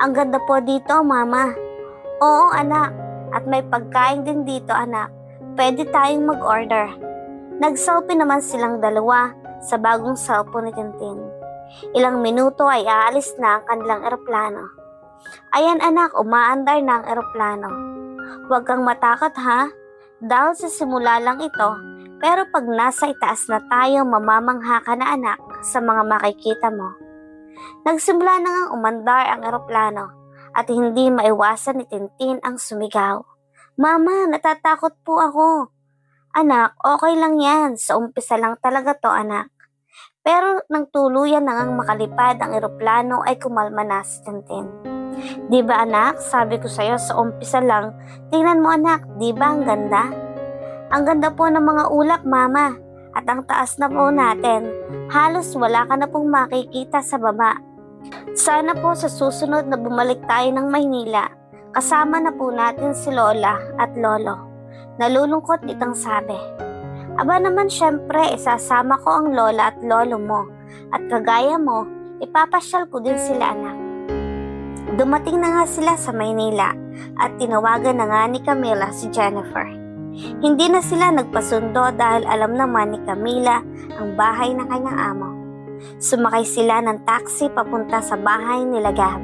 Ang ganda po dito, mama. Oo anak, at may pagkain din dito anak. Pwede tayong mag-order. Nag-selfie naman silang dalawa sa bagong cellphone ni Tintin. Ilang minuto ay aalis na ang kanilang eroplano. Ayan anak, umaandar na ang eroplano. Huwag kang matakot ha, dahil sa simula lang ito, pero pag nasa itaas na tayo mamamangha ka na anak sa mga makikita mo. Nagsimula na ngang umandar ang eroplano at hindi maiwasan ni Tintin ang sumigaw. Mama, natatakot po ako. Anak, okay lang yan, sa umpisa lang talaga to anak. Pero nang tuluyan na ngang makalipad ang eroplano ay kumalma na si Tintin. Di ba anak, sabi ko sa'yo sa umpisa lang, tingnan mo anak, di ba ang ganda? Ang ganda po ng mga ulap mama, at ang taas na po natin, halos wala ka na pong makikita sa baba. Sana po sa susunod na bumalik tayo ng Maynila, kasama na po natin si Lola at Lolo. Nalulungkot itang sabi. Aba naman syempre, isasama ko ang Lola at Lolo mo, at kagaya mo, ipapasyal ko din sila anak. Dumating na nga sila sa Maynila at tinawagan na nga ni Camila si Jennifer. Hindi na sila nagpasundo dahil alam naman ni Camila ang bahay ng kanyang amo. Sumakay sila ng taxi papunta sa bahay nila Gab.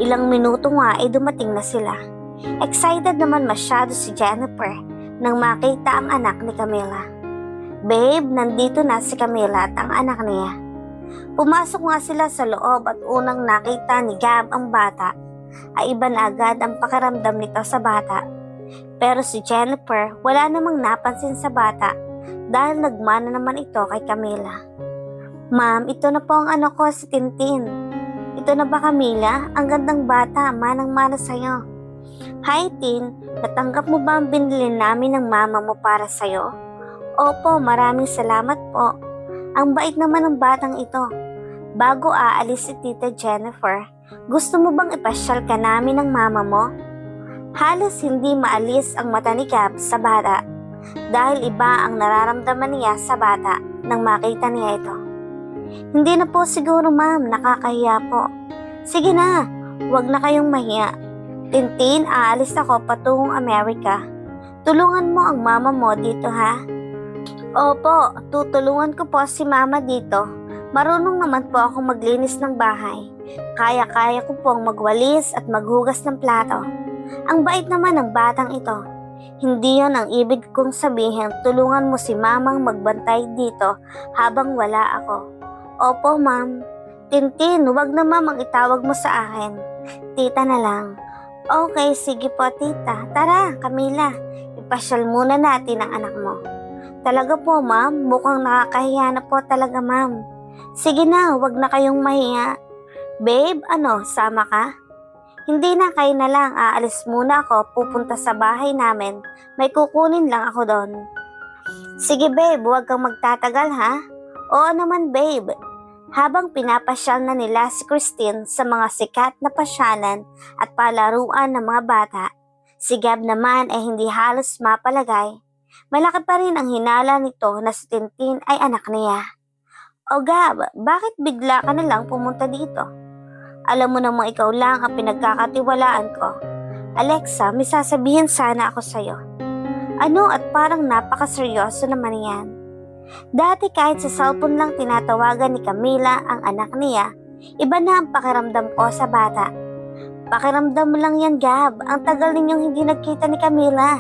Ilang minuto nga ay dumating na sila. Excited naman masyado si Jennifer nang makita ang anak ni Camila. Babe, nandito na si Camila at ang anak niya. Pumasok nga sila sa loob at unang nakita ni Gab ang bata, ay iba na agad ang pakiramdam nito sa bata. Pero si Jennifer wala namang napansin sa bata dahil nagmana naman ito kay Camila. Ma'am, ito na po ang anak ko si Tintin. Ito na ba Camila? Ang gandang bata, manang-mana sa'yo. Hi Tin, natanggap mo ba ang binili namin ng mama mo para sa'yo? Opo, maraming salamat po. Ang bait naman ng batang ito. Bago aalis si Tita Jennifer, gusto mo bang ipasyal ka namin ng mama mo? Halos hindi maalis ang mata ni Gab sa bata dahil iba ang nararamdaman niya sa bata nang makita niya ito. Hindi na po siguro ma'am, nakakahiya po. Sige na, huwag na kayong mahiya. Tintin, aalis ako patungong Amerika. Tulungan mo ang mama mo dito ha? Opo, tutulungan ko po si mama dito. Marunong naman po akong maglinis ng bahay. Kaya-kaya ko pong magwalis at maghugas ng plato. Ang bait naman ng batang ito. Hindi yon ang ibig kong sabihin, tulungan mo si mamang magbantay dito habang wala ako. Opo ma'am. Tintin, huwag na mamang itawag mo sa akin. Tita na lang. Okay, sige po tita. Tara, Camila, ipasyal muna natin ang anak mo. Talaga po ma'am, mukhang nakakahiya na po talaga ma'am. Sige na, huwag na kayong mahiya. Babe, ano, sama ka? Hindi na, kayo na lang. Aalis muna ako, pupunta sa bahay namin. May kukunin lang ako doon. Sige babe, huwag kang magtatagal ha? Oo naman babe. Habang pinapasyal na nila si Christine sa mga sikat na pasyalan at palaruan ng mga bata, si Gab naman ay hindi halos mapalagay. Malaki pa rin ang hinala nito na si Tintin ay anak niya. O Gab, bakit bigla ka na lang pumunta dito? Alam mo namang ikaw lang ang pinagkakatiwalaan ko. Alexa, may sasabihin sana ako sa'yo. Ano at parang napakaseryoso naman yan. Dati kahit sa cellphone lang tinatawagan ni Camila ang anak niya, iba na ang pakiramdam ko sa bata. Pakiramdam mo lang yan Gab, ang tagal ninyong hindi nagkita ni Camila.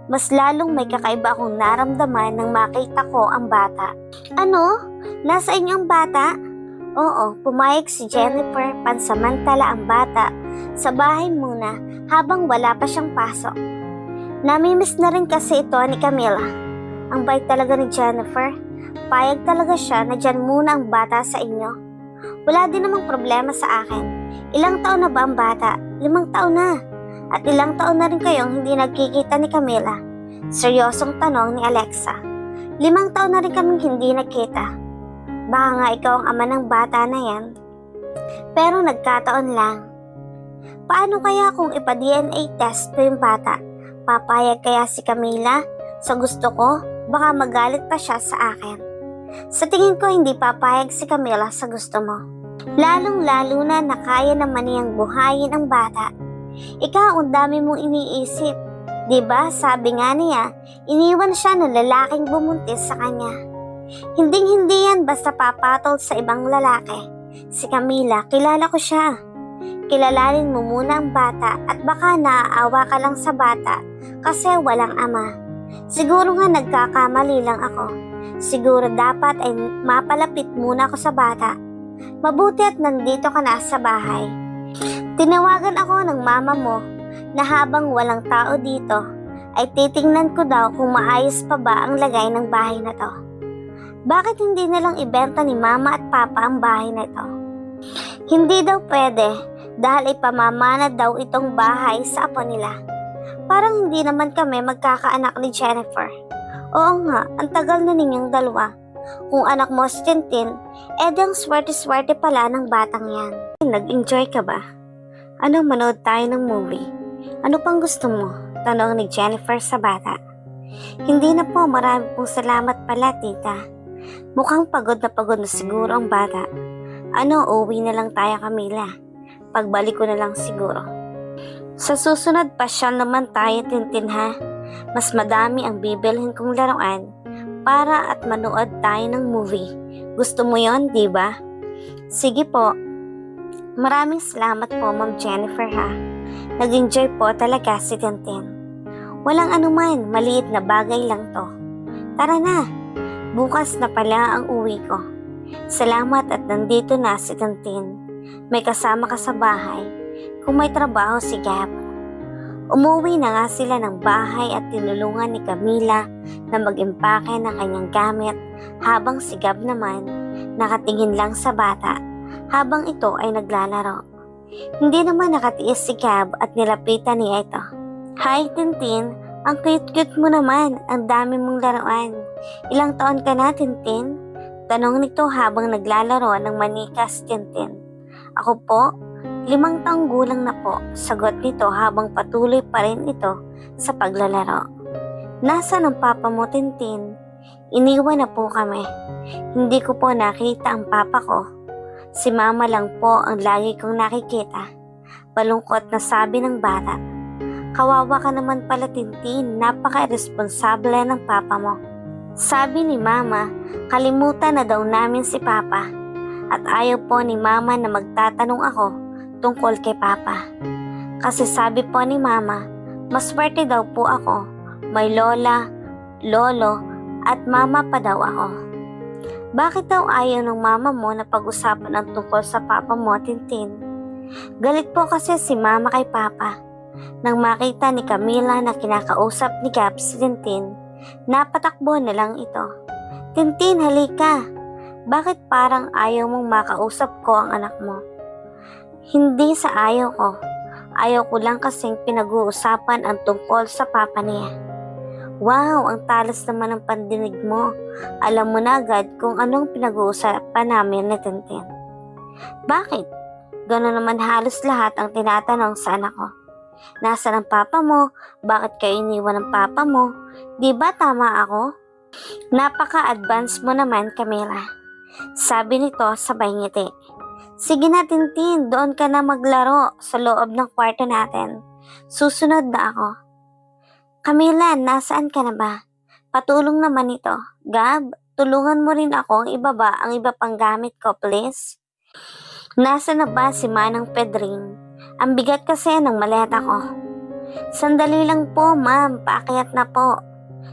Mas lalong may kakaiba akong naramdaman nang makita ko ang bata. Ano? Nasa inyo ang bata? Oo, pumayag si Jennifer pansamantala ang bata sa bahay muna habang wala pa siyang pasok. Namimiss na rin kasi ito ni Camila. Ang bait talaga ni Jennifer. Payag talaga siya na dyan muna ang bata sa inyo. Wala din namang problema sa akin. Ilang taon na ba ang bata? 5 taon na. At ilang taon na rin kayong hindi nagkikita ni Camila? Seryosong tanong ni Alexa. 5 taon na rin kaming hindi nagkita. Baka nga ikaw ang ama ng bata na yan. Pero nagkataon lang. Paano kaya kung ipa-DNA test ko yung bata papayag kaya si Camila sa gusto ko? Baka magalit pa siya sa akin. Sa tingin ko hindi papayag si Camila sa gusto mo. Lalong-lalo na kaya naman niyang buhayin ang bata. Ikaw, ang dami mong iniisip. Diba, sabi nga niya, iniwan siya ng lalaking bumuntis sa kanya. Hinding-hindi yan basta papatol sa ibang lalaki. Si Camila, kilala ko siya. Kilalanin mo muna ang bata at baka naaawa ka lang sa bata kasi walang ama. Siguro nga nagkakamali lang ako. Siguro dapat ay mapalapit muna ako sa bata. Mabuti at nandito ka na sa bahay. Tinawagan ako ng mama mo na habang walang tao dito ay titingnan ko daw kung maayos pa ba ang lagay ng bahay na to. Bakit hindi na lang ibenta ni mama at papa ang bahay na to? Hindi daw pwede dahil ipamamana daw itong bahay sa apo nila. Parang hindi naman kami magkakaanak ni Jennifer. Oo nga, ang tagal na ninyong dalawa. Kung anak mo si Tintin, ang swerte-swerte pala ng batang yan. Nag-enjoy ka ba? Anong manood tayo ng movie? Ano pang gusto mo? Tanong ni Jennifer sa bata. Hindi na po, marami pong salamat pala, tita. Mukhang pagod na siguro ang bata. Ano, uwi na lang tayo, Camila. Pagbalik ko na lang siguro. Sa susunod, pasyal naman tayo, Tintin, ha? Mas madami ang bibilhin kong laruan para at manood tayo ng movie. Gusto mo yon, di ba? Sige po. Maraming salamat po, Ma'am Jennifer, ha? Nag-enjoy po talaga si Tintin. Walang anuman, maliit na bagay lang to. Tara na, bukas na pala ang uwi ko. Salamat at nandito na si Tintin. May kasama ka sa bahay. Kung may trabaho si Gab. Umuwi na nga sila ng bahay at tinulungan ni Camila na mag-impake ng kanyang gamit habang si Gab naman nakatingin lang sa bata habang ito ay naglalaro. Hindi naman nakatiis si Gab at nilapitan niya ito. Hi Tintin, ang cute-cute mo naman, ang dami mong laruan. Ilang taon ka na, Tintin? Tanong nito habang naglalaro ng manika si Tintin. Ako po, 5 taong gulang na po, sagot nito habang patuloy pa rin ito sa paglalaro. Nasaan ang papa mo, Tintin? Iniwan na po kami. Hindi ko po nakita ang papa ko. Si mama lang po ang lagi kong nakikita. Balungkot na sabi ng bata. Kawawa ka naman pala, Tintin, napaka-irresponsable ng papa mo. Sabi ni mama, kalimutan na daw namin si papa. At ayaw po ni mama na magtatanong ako tungkol kay papa. Kasi sabi po ni mama, maswerte daw po ako. May lola, lolo, at mama pa daw ako. Bakit daw ayaw ng mama mo na pag-usapan ang tungkol sa papa mo, Tintin? Galit po kasi si mama kay papa. Nang makita ni Camila na kinakausap ni Gab si Tintin, napatakbo na lang ito. Tintin, halika. Bakit parang ayaw mong makausap ko ang anak mo? Hindi sa ayaw ko. Ayaw ko lang kasing pinag-uusapan ang tungkol sa papa niya. Wow, ang talas naman ng pandinig mo. Alam mo na agad kung anong pinag-uusapan namin ni Tintin. Bakit? Gano'n naman halos lahat ang tinatanong sa anak ko. Nasaan ang papa mo? Bakit kayo iniwan ng papa mo? Di ba tama ako? Napaka-advance mo naman, Camila. Sabi nito sabay ngiti. Sige na, Tintin, doon ka na maglaro sa loob ng kwarto natin. Susunod na ako. Camila, nasaan ka na ba? Patulong naman ito. Gab, tulungan mo rin akong ibaba ang iba pang gamit ko, please. Nasa na ba si Manang Pedring? Ang bigat kasi ng maleta ko. Sandali lang po, ma'am. Paakyat na po.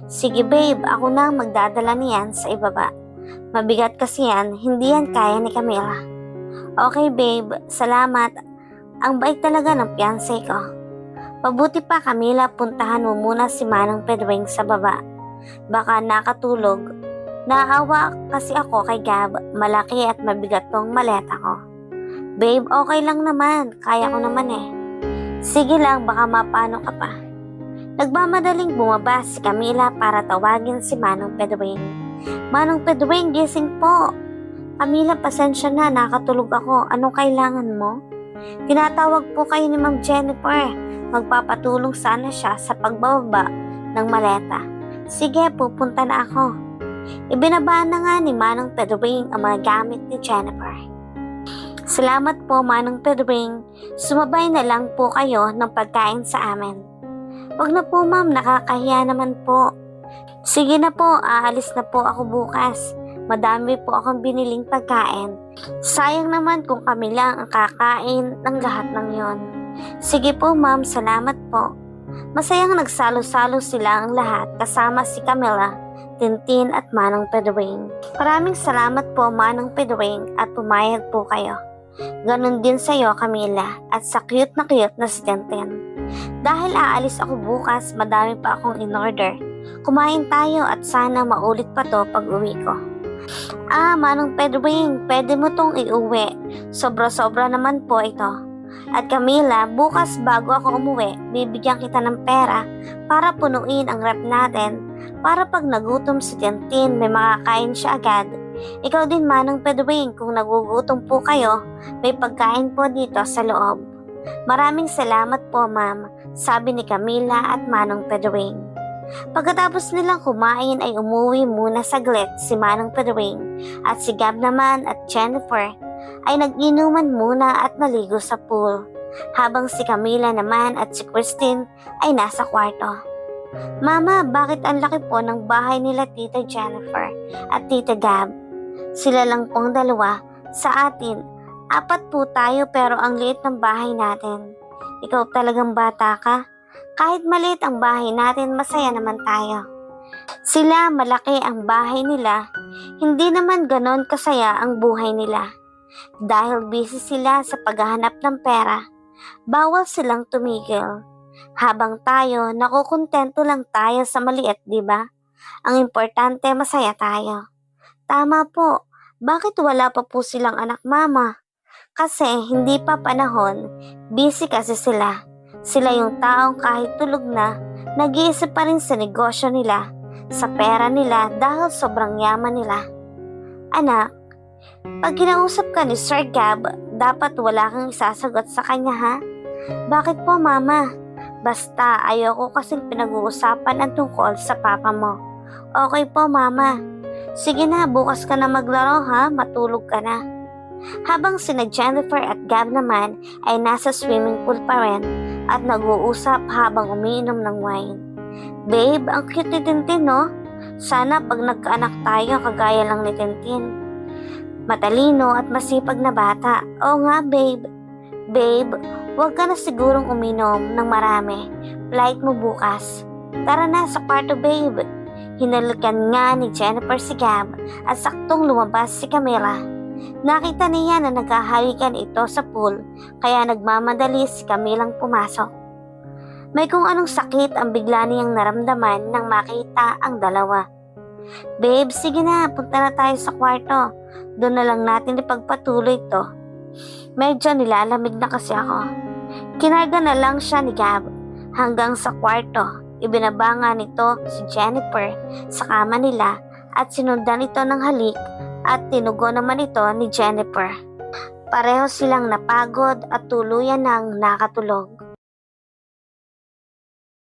Sige, babe. Ako na ang magdadala niyan sa ibaba. Mabigat kasi yan. Hindi yan kaya ni Camila. Okay, babe. Salamat. Ang bait talaga ng fiancé ko. Pabuti pa, Camila. Puntahan mo muna si Manang Pedring sa baba. Baka nakatulog. Naawa kasi ako kay Gab. Malaki at mabigat tong maleta ko. Babe, okay lang naman. Kaya ko naman eh. Sige lang, baka mapano ka pa. Nagmamadaling bumaba si Camila para tawagin si Manong Pedring. Manong Pedring, gising po. Camila, pasensya na. Nakatulog ako. Anong kailangan mo? Tinatawag po kayo ni Ma'am Jennifer. magpapatulong sana siya sa pagbababa ng maleta. Sige, pupunta na ako. Ibinaba na nga ni Manong Pedring ang mga gamit ni Jennifer. Salamat po, Manong Pedring. Sumabay na lang po kayo ng pagkain sa amin. Wag na po, ma'am. Nakakahiya naman po. Sige na po, aalis na po ako bukas. Madami po akong biniling pagkain. Sayang naman kung kami lang ang kakain ng lahat ng yon. Sige po, ma'am. Salamat po. Masayang nagsalo-salo sila ang lahat kasama si Camila, Tintin at Manong Pedring. Maraming salamat po, Manong Pedring, at pumayag po kayo. Ganon din sa iyo, Camila, at sa cute na si Tintin. Dahil aalis ako bukas, madami pa akong in-order. Kumain tayo at sana maulit pa to pag uwi ko. Manong Pedring, pwede mo tong iuwi. Sobra-sobra naman po ito. At Camila, bukas bago ako umuwi, bibigyan kita ng pera para punuin ang rep natin para pag nagutom si Tintin, may makakain siya agad. Ikaw din, Manong Pedring, kung nagugutom po kayo, may pagkain po dito sa loob. Maraming salamat po, ma'am, sabi ni Camila at Manong Pedring. Pagkatapos nilang kumain ay umuwi muna saglit si Manong Pedring at si Gab naman at Jennifer ay nag-inuman muna at naligo sa pool, habang si Camila naman at si Christine ay nasa kwarto. Mama, bakit ang laki po ng bahay nila Tita Jennifer at Tita Gab? Sila lang pong dalawa. Sa atin, 4 po tayo pero ang liit ng bahay natin. Ikaw talagang bata ka. Kahit maliit ang bahay natin, masaya naman tayo. Sila malaki ang bahay nila, hindi naman ganon kasaya ang buhay nila. Dahil busy sila sa paghahanap ng pera, bawal silang tumigil. Habang tayo, nakukontento lang tayo sa maliit, di ba? Ang importante, masaya tayo. Tama po. Bakit wala pa po silang anak, mama? Kasi hindi pa panahon, busy kasi sila. Sila yung taong kahit tulog na, nag-iisip pa rin sa negosyo nila, sa pera nila dahil sobrang yaman nila. Anak, pag kinausap ka ni Sir Gab, dapat wala kang isasagot sa kanya, ha? Bakit po, mama? Basta ayoko kasing pinag-uusapan ang tungkol sa papa mo. Okay po, mama. Sige na, bukas ka na maglaro, ha? Matulog ka na. Habang sina Jennifer at Gab naman ay nasa swimming pool pa rin at nag-uusap habang umiinom ng wine. Babe, ang cute ni Tintin, no? Sana pag nagkaanak tayo kagaya lang ni Tintin. Matalino at masipag na bata. Oo nga, babe. Babe, huwag ka na sigurong uminom ng marami. Flight mo bukas. Tara na sa kwarto, babe. Hinalikan nga ni Jennifer si Gab at saktong lumabas si Camila. Nakita niya na nagkahalikan ito sa pool, kaya nagmamadali si Camilang pumasok. May kung anong sakit ang bigla niyang naramdaman nang makita ang dalawa. Babe, sige na, punta na tayo sa kwarto. Doon na lang natin ipagpatuloy to. Medyo nilalamig na kasi ako. Kinarga na lang siya ni Gab hanggang sa kwarto. Ibinaba nga nito si Jennifer sa kama nila at sinundan ito ng halik at tinugo naman ito ni Jennifer. Pareho silang napagod at tuluyan nang nakatulog.